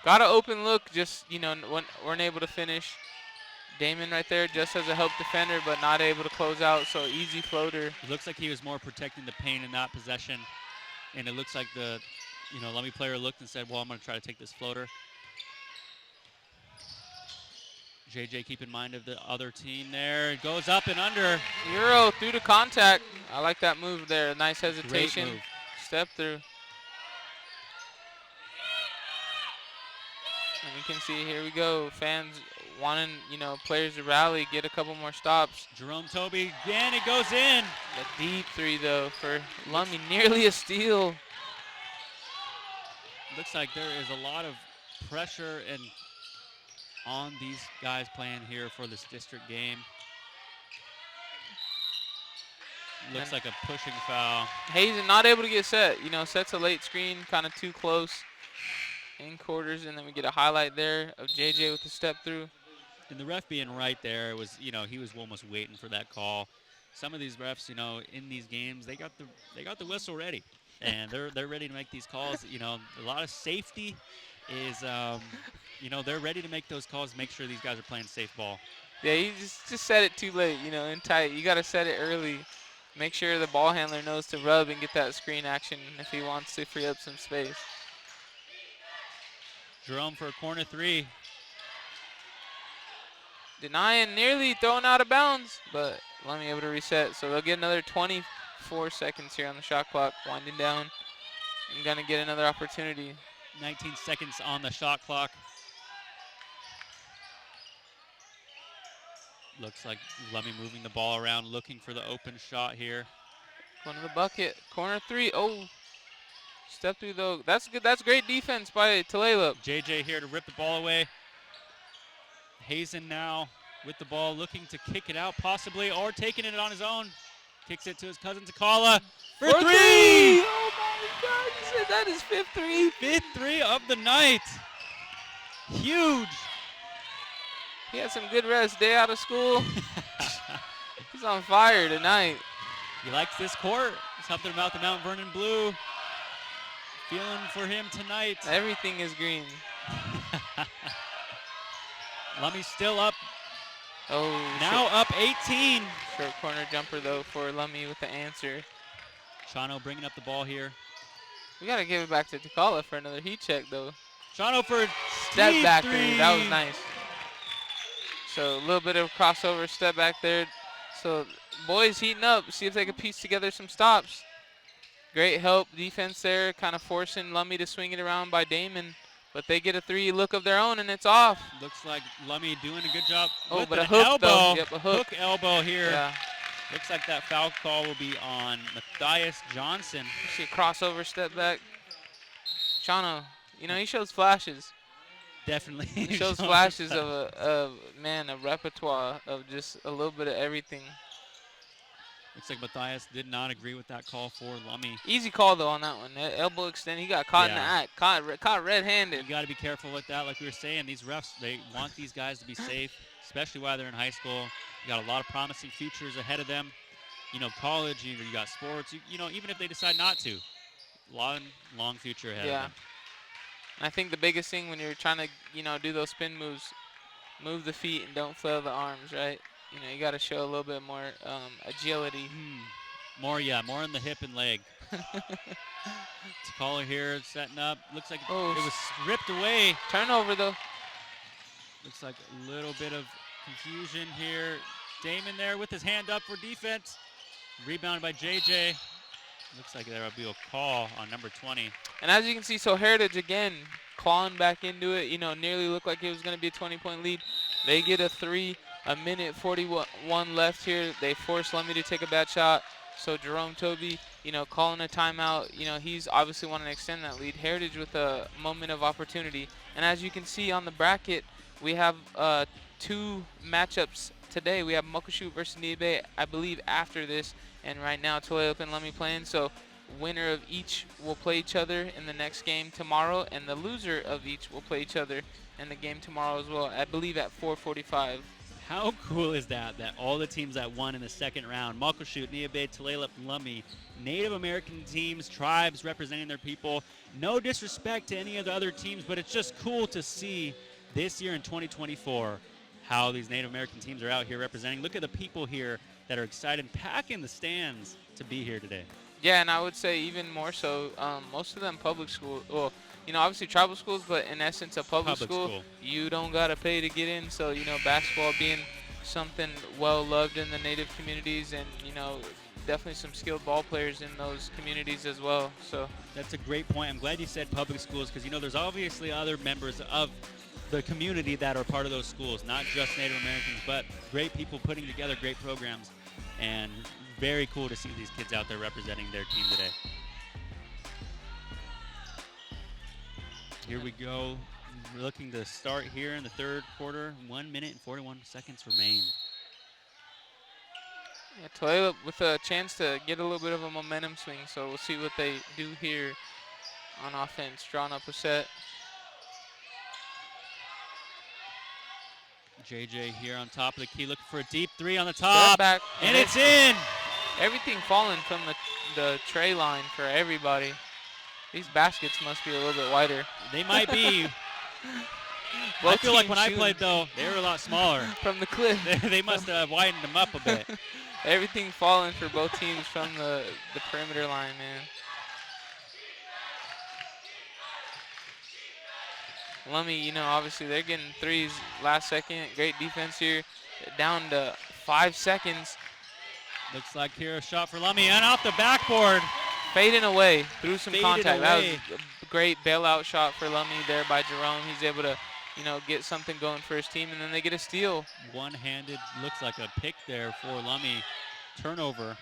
Got an open look, just, you know, weren't able to finish. Damon right there just as a help defender, but not able to close out, so easy floater. It looks like he was more protecting the paint in that possession. And it looks like the, you know, Lummi player looked and said, well, I'm going to try to take this floater. JJ, keep in mind of the other team there. It goes up and under. Euro through the contact. I like that move there. Nice hesitation. Great move. Step through. And we can see, here we go. Fans wanting, you know, players to rally, get a couple more stops. Jerome Toby, again, it goes in. The deep 3, though, for Lummi. Nearly a steal. Looks like there is a lot of pressure and on these guys playing here for this district game. Looks like a pushing foul. Hazen not able to get set. You know, sets a late screen, kind of too close in quarters, and then we get a highlight there of JJ with the step through. And the ref being right there was, you know, he was almost waiting for that call. Some of these refs, you know, in these games, they got the whistle ready, and they're ready to make these calls. You know, a lot of safety is, you know, they're ready to make those calls, make sure these guys are playing safe ball. Yeah, you just set it too late, you know, in tight. You got to set it early. Make sure the ball handler knows to rub and get that screen action if he wants to free up some space. Jerome for a corner 3. Denying, nearly thrown out of bounds, but Lummi able to reset. So they'll get another 24 seconds here on the shot clock, winding down. I'm going to get another opportunity. 19 seconds on the shot clock. Looks like Lummi moving the ball around, looking for the open shot here. Going to the bucket, corner 3. Oh, step through though. That's good. That's great defense by Tulalip. JJ here to rip the ball away. Hazen now with the ball, looking to kick it out possibly, or taking it on his own. Kicks it to his cousin Takala for 3! Oh my God, he said that is fifth 3. 5th 3 of the night. Huge. He had some good rest, day out of school. He's on fire tonight. He likes this court. Something about the Mount Vernon blue. Feeling for him tonight. Everything is green. Lummi's still up. Oh, Now up 18. short corner jumper though for Lummi with the answer. Chano bringing up the ball here. We gotta give it back to Takala for another heat check though. Chano for Step deep back 3. there, that was nice. So a little bit of crossover step back there. So boys heating up, see if they can piece together some stops. Great help defense there, kind of forcing Lummi to swing it around by Damon. But they get a 3 look of their own and it's off. Looks like Lummi doing a good job. Oh, with but a an hook elbow. though. Yep, a hook. Hook elbow here. Yeah. Looks like that foul call will be on Matthias Johnson. You see a crossover step back. Shawno, you know, he shows flashes. Definitely. He shows flashes of a repertoire of just a little bit of everything. Looks like Matthias did not agree with that call for Lummi. Easy call though on that one. That elbow extend. He got caught in the act. Caught red-handed. You got to be careful with that. Like we were saying, these refs, they want these guys to be safe, especially while they're in high school. You got a lot of promising futures ahead of them. You know, college, you got sports. You know, even if they decide not to, long future ahead of them. And I think the biggest thing when you're trying to, you know, do those spin moves, move the feet and don't flail the arms, right? You know, you got to show a little bit more agility. More in the hip and leg. Caller here setting up. Looks like it was ripped away. Turnover, though. Looks like a little bit of confusion here. Damon there with his hand up for defense. Rebounded by JJ. Looks like there will be a call on number 20. And as you can see, so Heritage, again, clawing back into it. You know, nearly looked like it was going to be a 20-point lead. They get a 3. A minute 41 left here. They force Lummi to take a bad shot. So Jerome Toby, you know, calling a timeout. You know, he's obviously wanting to extend that lead. Heritage with a moment of opportunity. And as you can see on the bracket, we have 2 matchups today. We have Muckleshoot versus Niabe, I believe, after this. And right now, Tulalip and Lummi playing. So winner of each will play each other in the next game tomorrow. And the loser of each will play each other in the game tomorrow as well, I believe at 4:45. How cool is that all the teams that won in the second round, Muckleshoot, Niabe, Tulalip, Lummi, Native American teams, tribes representing their people. No disrespect to any of the other teams, but it's just cool to see this year in 2024 how these Native American teams are out here representing. Look at the people here that are excited, packing the stands to be here today. Yeah, and I would say even more so, most of them public school, well, you know, obviously tribal schools, but in essence a public school, you don't got to pay to get in. So, you know, basketball being something well loved in the Native communities, and, you know, definitely some skilled ball players in those communities as well. So that's a great point. I'm glad you said public schools, because, you know, there's obviously other members of the community that are part of those schools, not just Native Americans, but great people putting together great programs, and very cool to see these kids out there representing their team today. Here we go. We're looking to start here in the third quarter. 1 minute and 41 seconds remain. Yeah, Tulalip with a chance to get a little bit of a momentum swing, so we'll see what they do here on offense. Drawing up a set. JJ here on top of the key, looking for a deep 3 on the top, back, and it's in! Everything falling from the tray line for everybody. These baskets must be a little bit wider. They might be. I feel like when I played, though, they were a lot smaller. From the cliff. They must have widened them up a bit. Everything falling for both teams from the perimeter line, man. Lummi, you know, obviously they're getting threes last second. Great defense here. Down to 5 seconds. Looks like here a shot for Lummi, and off the backboard. Fading away through some contact. That Away. was a great bailout shot for Lummi there by Jerome. He's able to, you know, get something going for his team, and then they get a steal. One-handed, looks like a pick there for Lummi. Turnover,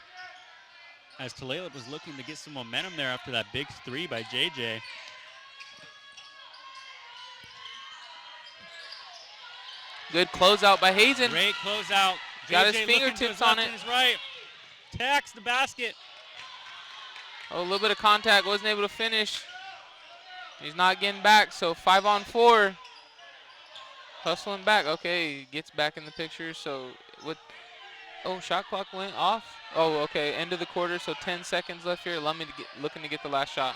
as Tulalip was looking to get some momentum there after that big 3 by JJ. Good closeout by Hazen. Great closeout. Got JJ his fingertips on it. His right. Tacks the basket. Oh, a little bit of contact. Wasn't able to finish. He's not getting back, so 5-on-4. Hustling back. Okay, gets back in the picture. So with, oh, shot clock went off. Oh, okay, end of the quarter, so 10 seconds left here. Lummi looking to get the last shot.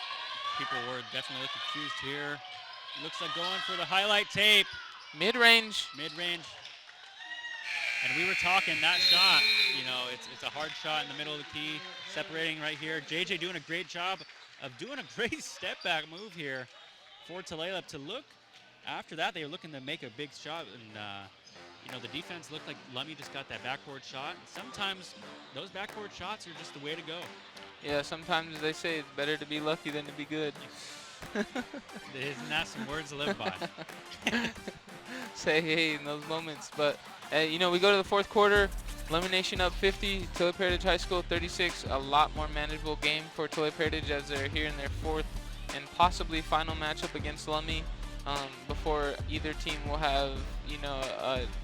People were definitely confused here. Looks like going for the highlight tape. Mid-range. Mid-range. And we were talking that shot, you know, it's a hard shot in the middle of the key, separating right here. JJ doing a great job of doing a great step back move here for Tulalip to look. After that, they were looking to make a big shot, and you know, the defense looked like Lummi just got that backboard shot. Sometimes those backboard shots are just the way to go. Yeah, sometimes they say it's better to be lucky than to be good. Isn't that some words to live by? Say hey in those moments. But, you know, we go to the fourth quarter. Lummi Nation up 50, Tulalip Heritage High School 36. A lot more manageable game for Tulalip Heritage as they're here in their 4th and possibly final matchup against Lummi before either team will have,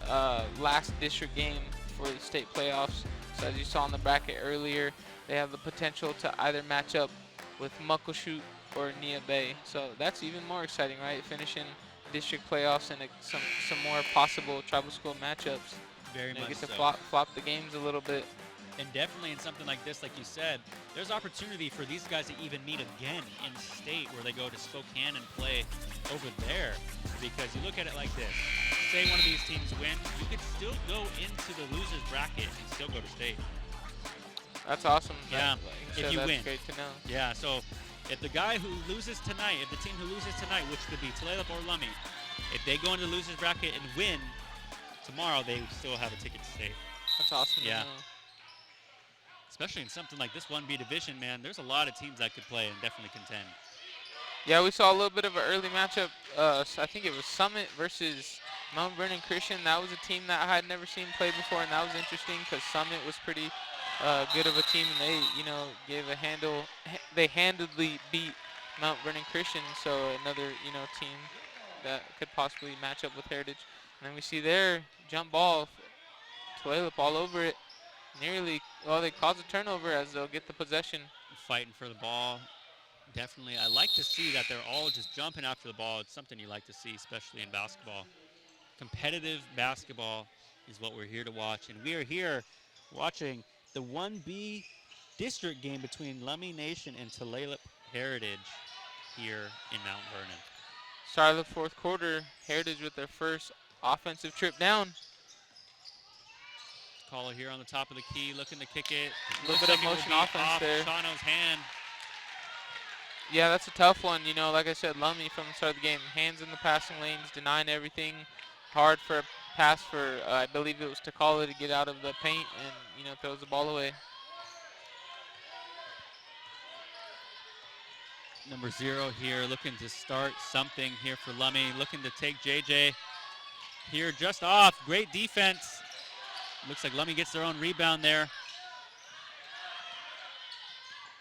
a last district game for the state playoffs. So as you saw in the bracket earlier, they have the potential to either match up with Muckleshoot or Nia Bay. So that's even more exciting, right? Finishing district playoffs and some more possible tribal school matchups. Very You much get to so. flop the games a little bit. And definitely in something like this, like you said, there's opportunity for these guys to even meet again in state where they go to Spokane and play over there. Because you look at it like this. Say one of these teams wins, you could still go into the loser's bracket and still go to state. That's awesome. Yeah, if you that's win. great to know. Yeah, so if the guy who loses tonight, if the team who loses tonight, which could be Tulalip or Lummi, if they go into the loser's bracket and win tomorrow, they still have a ticket to state. That's awesome. to Yeah. know. Especially in something like this 1B division, man, there's a lot of teams that could play and definitely contend. Yeah, we saw a little bit of an early matchup. I think it was Summit versus Mount Vernon Christian. That was a team that I had never seen play before, and that was interesting because Summit was pretty good of a team, and they, gave a handle. They handedly beat Mount Vernon Christian, so another, team that could possibly match up with Heritage. And then we see their jump ball, Tulalip all over it. They cause a turnover as they'll get the possession. Fighting for the ball. Definitely, I like to see that they're all just jumping after the ball. It's something you like to see, especially in basketball. Competitive basketball is what we're here to watch, and we are here watching the 1B district game between Lummi Nation and Tulalip Heritage here in Mount Vernon. Start of the 4th quarter, Heritage with their first offensive trip down. Caller here on the top of the key, looking to kick it. A little bit of motion offense off there. Chano's hand. Yeah, that's a tough one. Like I said, Lummi from the start of the game, hands in the passing lanes, denying everything. Hard for a pass for, I believe it was Takala to get out of the paint and, throws the ball away. Number 0 here, looking to start something here for Lummi. Looking to take JJ here just off. Great defense. Looks like Lummi gets their own rebound there.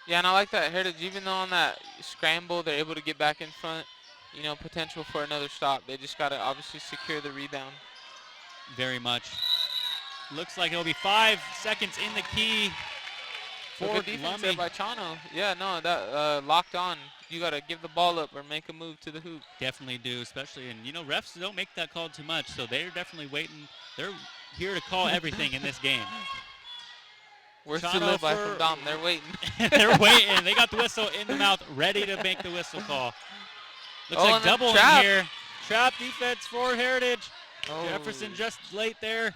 Yeah, and I like that Heritage, even though on that scramble, they're able to get back in front, potential for another stop. They just got to obviously secure the rebound. Very much. Looks like it'll be 5 seconds in the key So for good defense there Lummi. by Chano. Yeah, no, that locked on. You got to give the ball up or make a move to the hoop. Definitely do, especially, and refs don't make that call too much, so they're definitely waiting. They're here to call everything in this game. Where's Chano Tulalip for- from Dom? They're waiting. They're waiting. They got the whistle in the mouth, ready to make the whistle call. Looks Oh, like and then double in trap. here. Trap defense for Heritage. Oh. Jefferson just late there.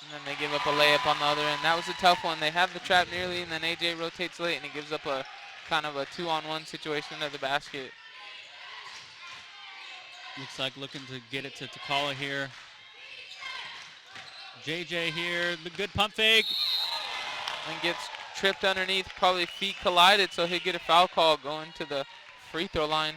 And then they give up a layup on the other end. That was a tough one. They have the trap nearly, and then AJ rotates late, and he gives up a kind of a 2-on-1 situation under the basket. Looks like looking to get it to Takala here. JJ here, the good pump fake. And gets tripped underneath, probably feet collided, so he'll get a foul call going to the free throw line.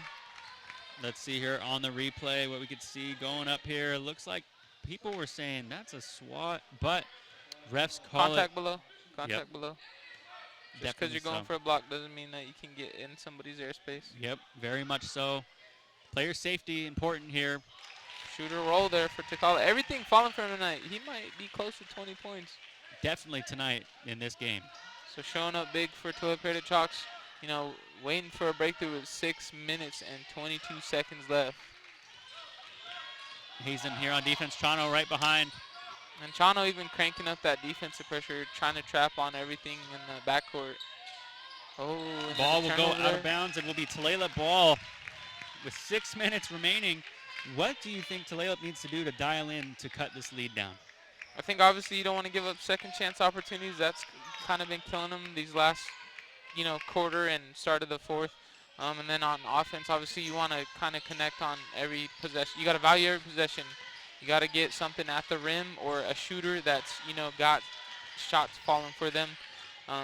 Let's see here on the replay what we could see going up here. Looks like people were saying that's a swat, but refs call Contact it. below. Contact below. Just because Definitely you're going so. for a block doesn't mean that you can get in somebody's airspace. Yep, very much so. Player safety important here. Shooter roll there for Takala. Everything falling for him tonight. He might be close to 20 points. Definitely tonight in this game. So showing up big for Tulalip Heritage Hawks. Waiting for a breakthrough with 6 minutes and 22 seconds left. Hazen here on defense. Chano right behind. And Chano even cranking up that defensive pressure, trying to trap on everything in the backcourt. Oh, and Ball then will the go turnover out there. of bounds and will be Tulalip ball with 6 minutes remaining. What do you think Tulalip needs to do to dial in to cut this lead down? I think obviously you don't want to give up second chance opportunities. That's kind of been killing them these last, quarter and start of the 4th. And then on offense, obviously you want to kind of connect on every possession. You got to value every possession. You got to get something at the rim or a shooter that's, got shots falling for them.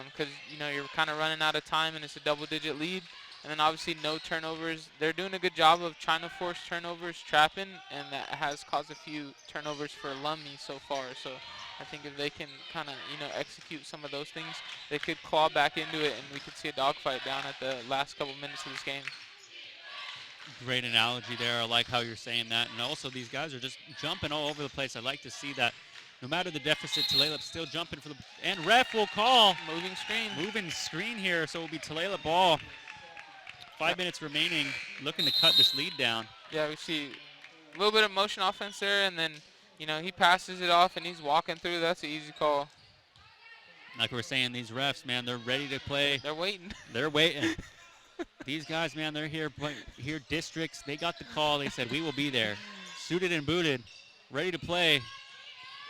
Because, you're kind of running out of time and it's a double-digit lead. And then obviously no turnovers. They're doing a good job of trying to force turnovers, trapping, and that has caused a few turnovers for Lummi so far. So I think if they can kind of, execute some of those things, they could claw back into it, and we could see a dogfight down at the last couple minutes of this game. Great analogy there. I like how you're saying that. And also, these guys are just jumping all over the place. I like to see that. No matter the deficit, Tulalip's still jumping for the... And ref will call. Moving screen. Moving screen here, so it will be Tulalip ball. 5 minutes remaining, looking to cut this lead down. Yeah, we see a little bit of motion offense there, and then, he passes it off, and he's walking through. That's an easy call. Like we were saying, these refs, man, they're ready to play. They're waiting. They're waiting. These guys, man, they're here districts. They got the call. They said, we will be there. Suited and booted, ready to play.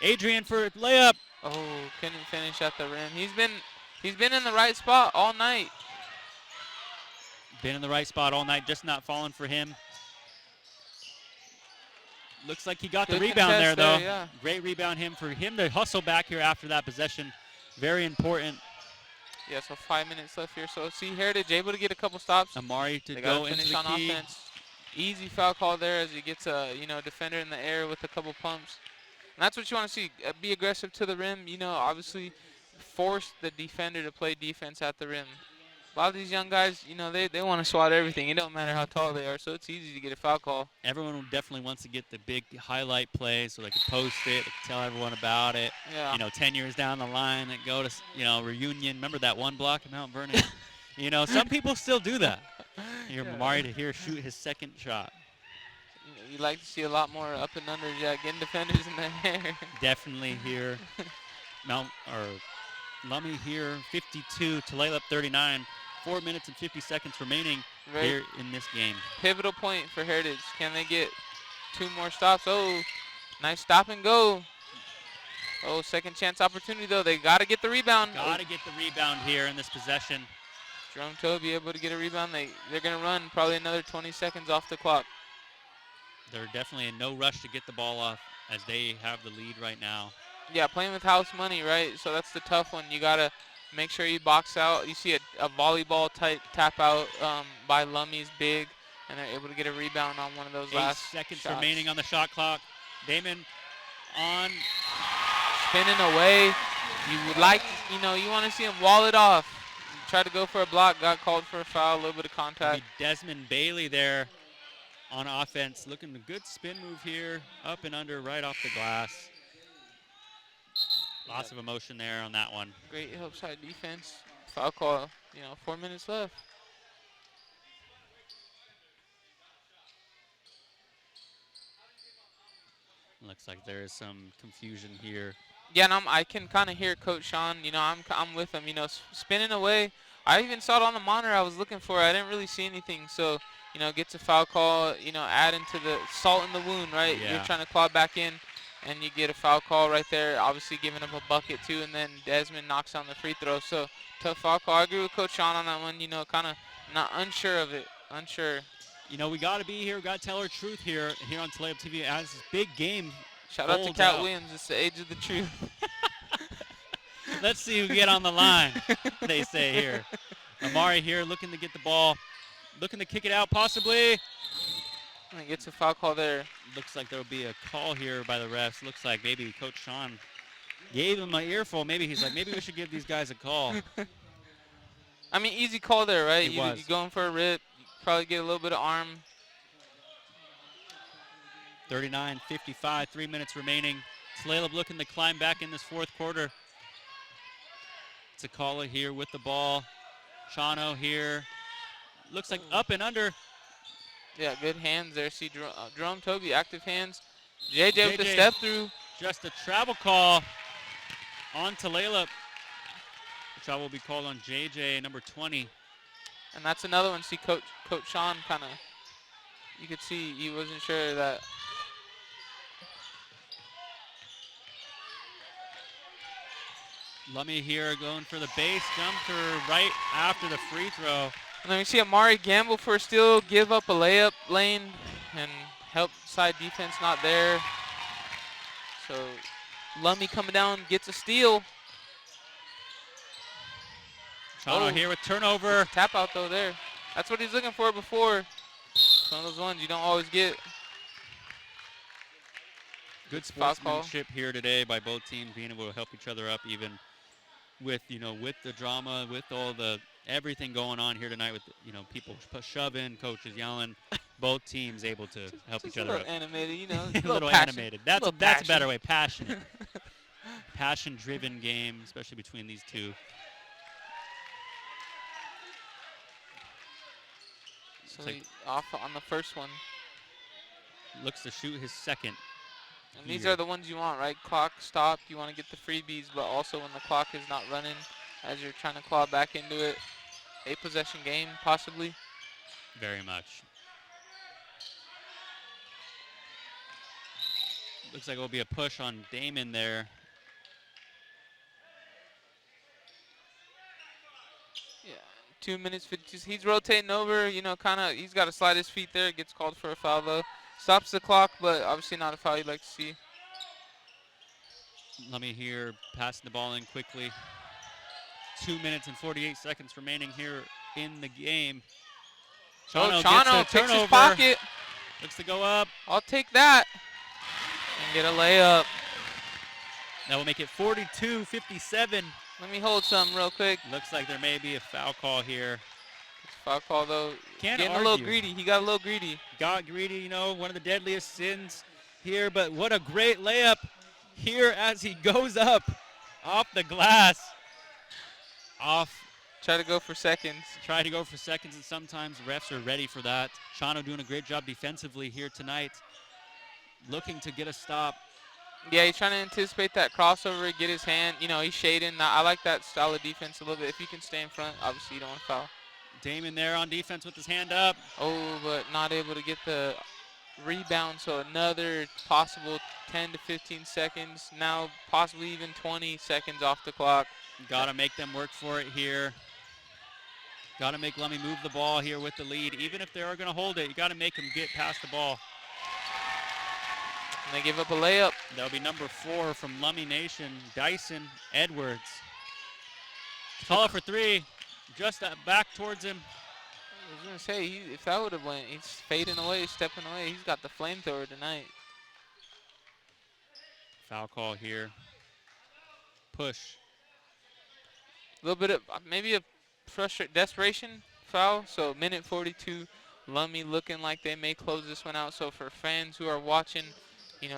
Adrian for layup. Oh, couldn't finish at the rim. He's been in the right spot all night. Been in the right spot all night, just not falling for him. Looks like he got the rebound there, though. Yeah. Great rebound for him to hustle back here after that possession. Very important. Yeah, so 5 minutes left here. So see Heritage able to get a couple stops. Amari to they go finish into the on key. offense. Easy foul call there as he gets a defender in the air with a couple pumps. And that's what you want to see. Be aggressive to the rim. Obviously force the defender to play defense at the rim. A lot of these young guys, they want to swat everything. It don't matter how tall they are, so it's easy to get a foul call. Everyone definitely wants to get the big highlight play so they can post it, they can tell everyone about it. Yeah. 10 years down the line and go to, reunion. Remember that one block in Mount Vernon? Some people still do that. You're Amari to here shoot his second shot. You like to see a lot more up and under, getting defenders in the air. Definitely here. Lummi here, 52, Tulalip 39. 4 minutes and 50 seconds remaining here in this game. Pivotal point for Heritage. Can they get 2 more stops? Oh, nice stop and go. Oh, second chance opportunity, though. They got to get the rebound. Got to get the rebound here in this possession. Jerome Toby able to get a rebound. They're going to run probably another 20 seconds off the clock. They're definitely in no rush to get the ball off as they have the lead right now. Yeah, playing with house money, right? So that's the tough one. You got to make sure you box out. You see a volleyball type tap out by Lummi's big, and they're able to get a rebound on one of those last 8 seconds shots. remaining on the shot clock. Damon on. Spinning away. You would like, you want to see him wall it off. Tried to go for a block, got called for a foul, a little bit of contact. Desmond Bailey there on offense. Looking a good spin move here. Up and under right off the glass. Lots of emotion there on that one. Great help side defense. Foul call, 4 minutes left. Looks like there is some confusion here. Yeah, and I can kind of hear Coach Sean. I'm with him. Spinning away. I even saw it on the monitor. I was looking for it. I didn't really see anything. So, gets a foul call. Adding to the salt in the wound, right? Yeah. You're trying to claw back in, and you get a foul call right there. Obviously, giving up a bucket too, and then Desmond knocks down the free throw. So, tough foul call. I agree with Coach Sean on that one. Kind of not unsure of it. Unsure. We got to be here. We got to tell our truth here on Tulalip TV as this big game. Shout out to folds Cat out. Williams. It's the age of the truth. Let's see who get on the line, they say here. Amari here looking to get the ball, looking to kick it out possibly. And he gets a foul call there. Looks like there will be a call here by the refs. Looks like maybe Coach Sean gave him an earful. Maybe he's like, maybe we should give these guys a call. I mean, easy call there, right? It You was. going for a rip. You probably get a little bit of arm. 39-55, 3 minutes remaining. Tulalip looking to climb back in this fourth quarter. Takala here with the ball. Shano here. Looks like up and under. Yeah, good hands there. See Jerome Toby, active hands. JJ with the step through. Just a travel call on Tulalip. The travel will be called on JJ, number 20. And that's another one. See Coach Sean kind of, you could see he wasn't sure that. Lummi here going for the base jumper right after the free throw. And then we see Amari gamble for a steal, give up a layup lane, and help side defense not there. So Lummi coming down, gets a steal. Shano here with turnover. Tap out though there. That's what he's looking for before. It's one of those ones you don't always get. Good Foul call. sportsmanship here today by both teams, being able to help each other up, even with with the drama, with all the everything going on here tonight, with people shoving, coaches yelling. Both teams able to help each other a up. little animated, A little passion. animated. That's a better way. Passionate. Passion-driven game, especially between these two. So he off on the first one. Looks to shoot his second. And these are the ones you want, right? Clock stop. You want to get the freebies, but also when the clock is not running, as you're trying to claw back into it. 8-possession game, possibly. Very much. Looks like it'll be a push on Damon there. Yeah, 2 minutes 50. He's rotating over, kind of. He's got to slide his feet there. Gets called for a foul, though. Stops the clock, but obviously not a foul you'd like to see. Lummi here passing the ball in quickly. 2 minutes and 48 seconds remaining here in the game. Chano takes his pocket. Looks to go up. I'll take that. And get a layup. That will make it 42-57. Let me hold some real quick. Looks like there may be a foul call here. It's a foul call, though. Getting a little greedy. He got a little greedy. Got greedy, one of the deadliest sins here. But what a great layup here as he goes up off the glass. Try to go for seconds. Try to go for seconds, and sometimes refs are ready for that. Chano doing a great job defensively here tonight. Looking to get a stop. Yeah, he's trying to anticipate that crossover, get his hand. He's shading. I like that style of defense a little bit. If you can stay in front, obviously you don't want to foul. Damon there on defense with his hand up. Oh, but not able to get the rebound, so another possible 10 to 15 seconds. Now possibly even 20 seconds off the clock. Got to make them work for it here. Got to make Lummi move the ball here with the lead. Even if they are going to hold it, you got to make them get past the ball. And they give up a layup. That'll be number 4 from Lummi Nation, Dyson Edwards. Call it for 3. Just back towards him. I was going to say, if that would have went, he's fading away, stepping away. He's got the flamethrower tonight. Foul call here. Push. A little bit of maybe a desperation foul. So minute 42, Lummi looking like they may close this one out. So for fans who are watching,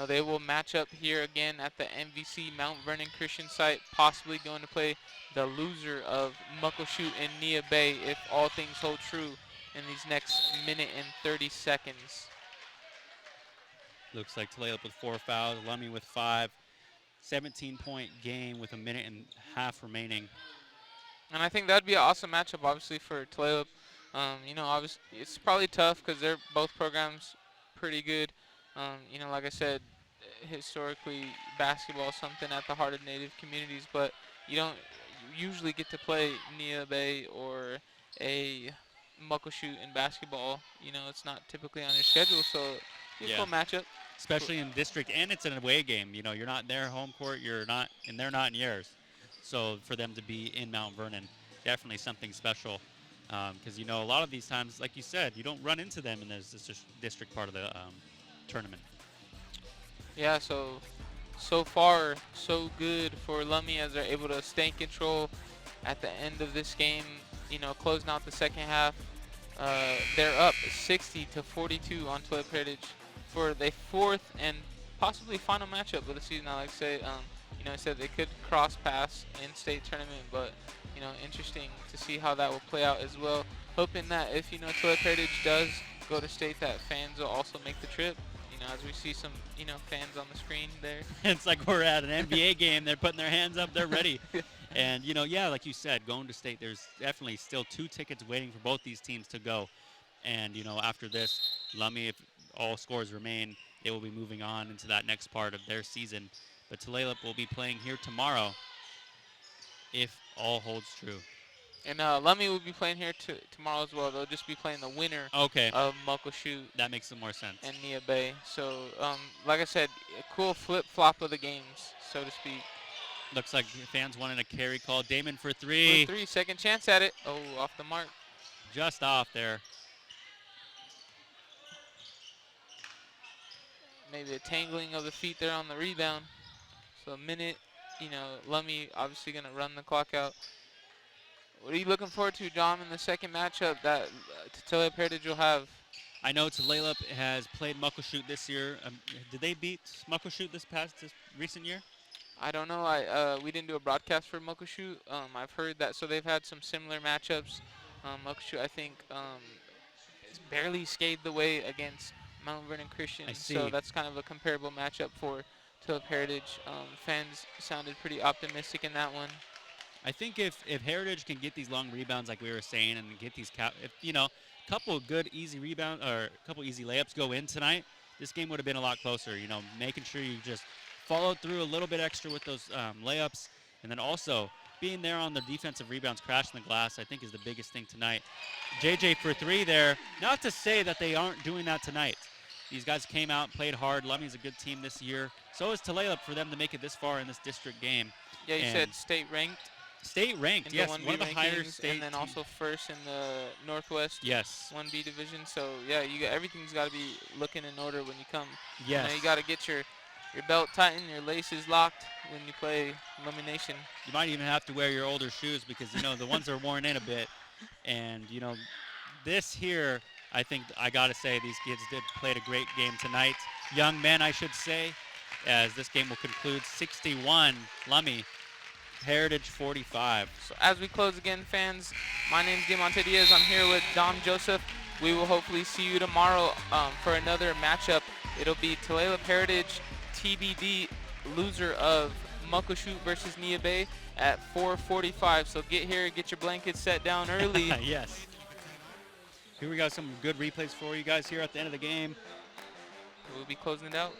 they will match up here again at the MVC Mount Vernon Christian site, possibly going to play the loser of Muckleshoot and Nia Bay if all things hold true in these next minute and 30 seconds. Looks like Tulalip with 4 fouls, Lummi with 5. 17-point game with a minute and a half remaining. And I think that'd be an awesome matchup, obviously, for Tulalip. Obviously, it's probably tough because they're both programs pretty good. Like I said, historically, basketball is something at the heart of Native communities, but you don't usually get to play Nia Bay or a Muckleshoot in basketball. It's not typically on your schedule, so it's a cool matchup. Especially in district, and it's an away game. You're not in their home court, and they're not in yours. So for them to be in Mount Vernon, definitely something special. Because, a lot of these times, like you said, you don't run into them in this district part of the tournament. Yeah, so far, so good for Lummi as they're able to stay in control at the end of this game, closing out the second half. They're up 60-42 on Tulalip Heritage for the 4th and possibly final matchup of the season. I like to say, I said they could cross paths in state tournament, but interesting to see how that will play out as well. Hoping that if Tulalip Heritage does go to state, that fans will also make the trip. As we see some fans on the screen there. It's like we're at an NBA game. They're putting their hands up. They're ready. And like you said, going to state, there's definitely still 2 tickets waiting for both these teams to go. And after this, Lummi, if all scores remain, they will be moving on into that next part of their season. But Tulalip will be playing here tomorrow if all holds true. And Lummi will be playing here tomorrow as well. They'll just be playing the winner of Muckleshoot. That makes some more sense. And Nia Bay. So, like I said, a cool flip-flop of the games, so to speak. Looks like fans wanted a carry call. Damon for 3. Second chance at it. Oh, off the mark. just off there. Maybe a tangling of the feet there on the rebound. So a minute, Lummi obviously going to run the clock out. What are you looking forward to, Dom, in the second matchup that Tulalip Heritage will have? I know Tulalip has played Muckleshoot this year. Did they beat Muckleshoot this recent year? I don't know. We didn't do a broadcast for Muckleshoot. I've heard that. So they've had some similar matchups. Muckleshoot, I think, has barely scathed the way against Mount Vernon Christian. I see. So that's kind of a comparable matchup for Tulalip Heritage. Fans sounded pretty optimistic in that one. I think if Heritage can get these long rebounds like we were saying and get these couple good easy rebounds or a couple easy layups go in tonight, this game would have been a lot closer. Making sure you just followed through a little bit extra with those layups, and then also being there on the defensive rebounds, crashing the glass, I think is the biggest thing tonight. JJ for 3 there. Not to say that they aren't doing that tonight. These guys came out and played hard. Lummi's a good team this year. So is Tulalip for them to make it this far in this district game. Yeah, you said state ranked. State ranked, yes, one of the higher state. And then also first in the Northwest 1B division. So, yeah, everything's got to be looking in order when you come. Yes. You got to get your belt tightened, your laces locked when you play Lummi Nation. You might even have to wear your older shoes because, the ones are worn in a bit. And, this here, I think I got to say these kids played a great game tonight. Young men, I should say, as this game will conclude 61 Lummi. Heritage 45. So as we close again, fans, my name's Diamante Diaz. I'm here with Dom Joseph. We will hopefully see you tomorrow for another matchup. It'll be Tulalip Heritage TBD, loser of Muckleshoot versus Nia Bay at 4:45. So get here, get your blankets set down early. Yes. Here we got some good replays for you guys here at the end of the game. We'll be closing it out.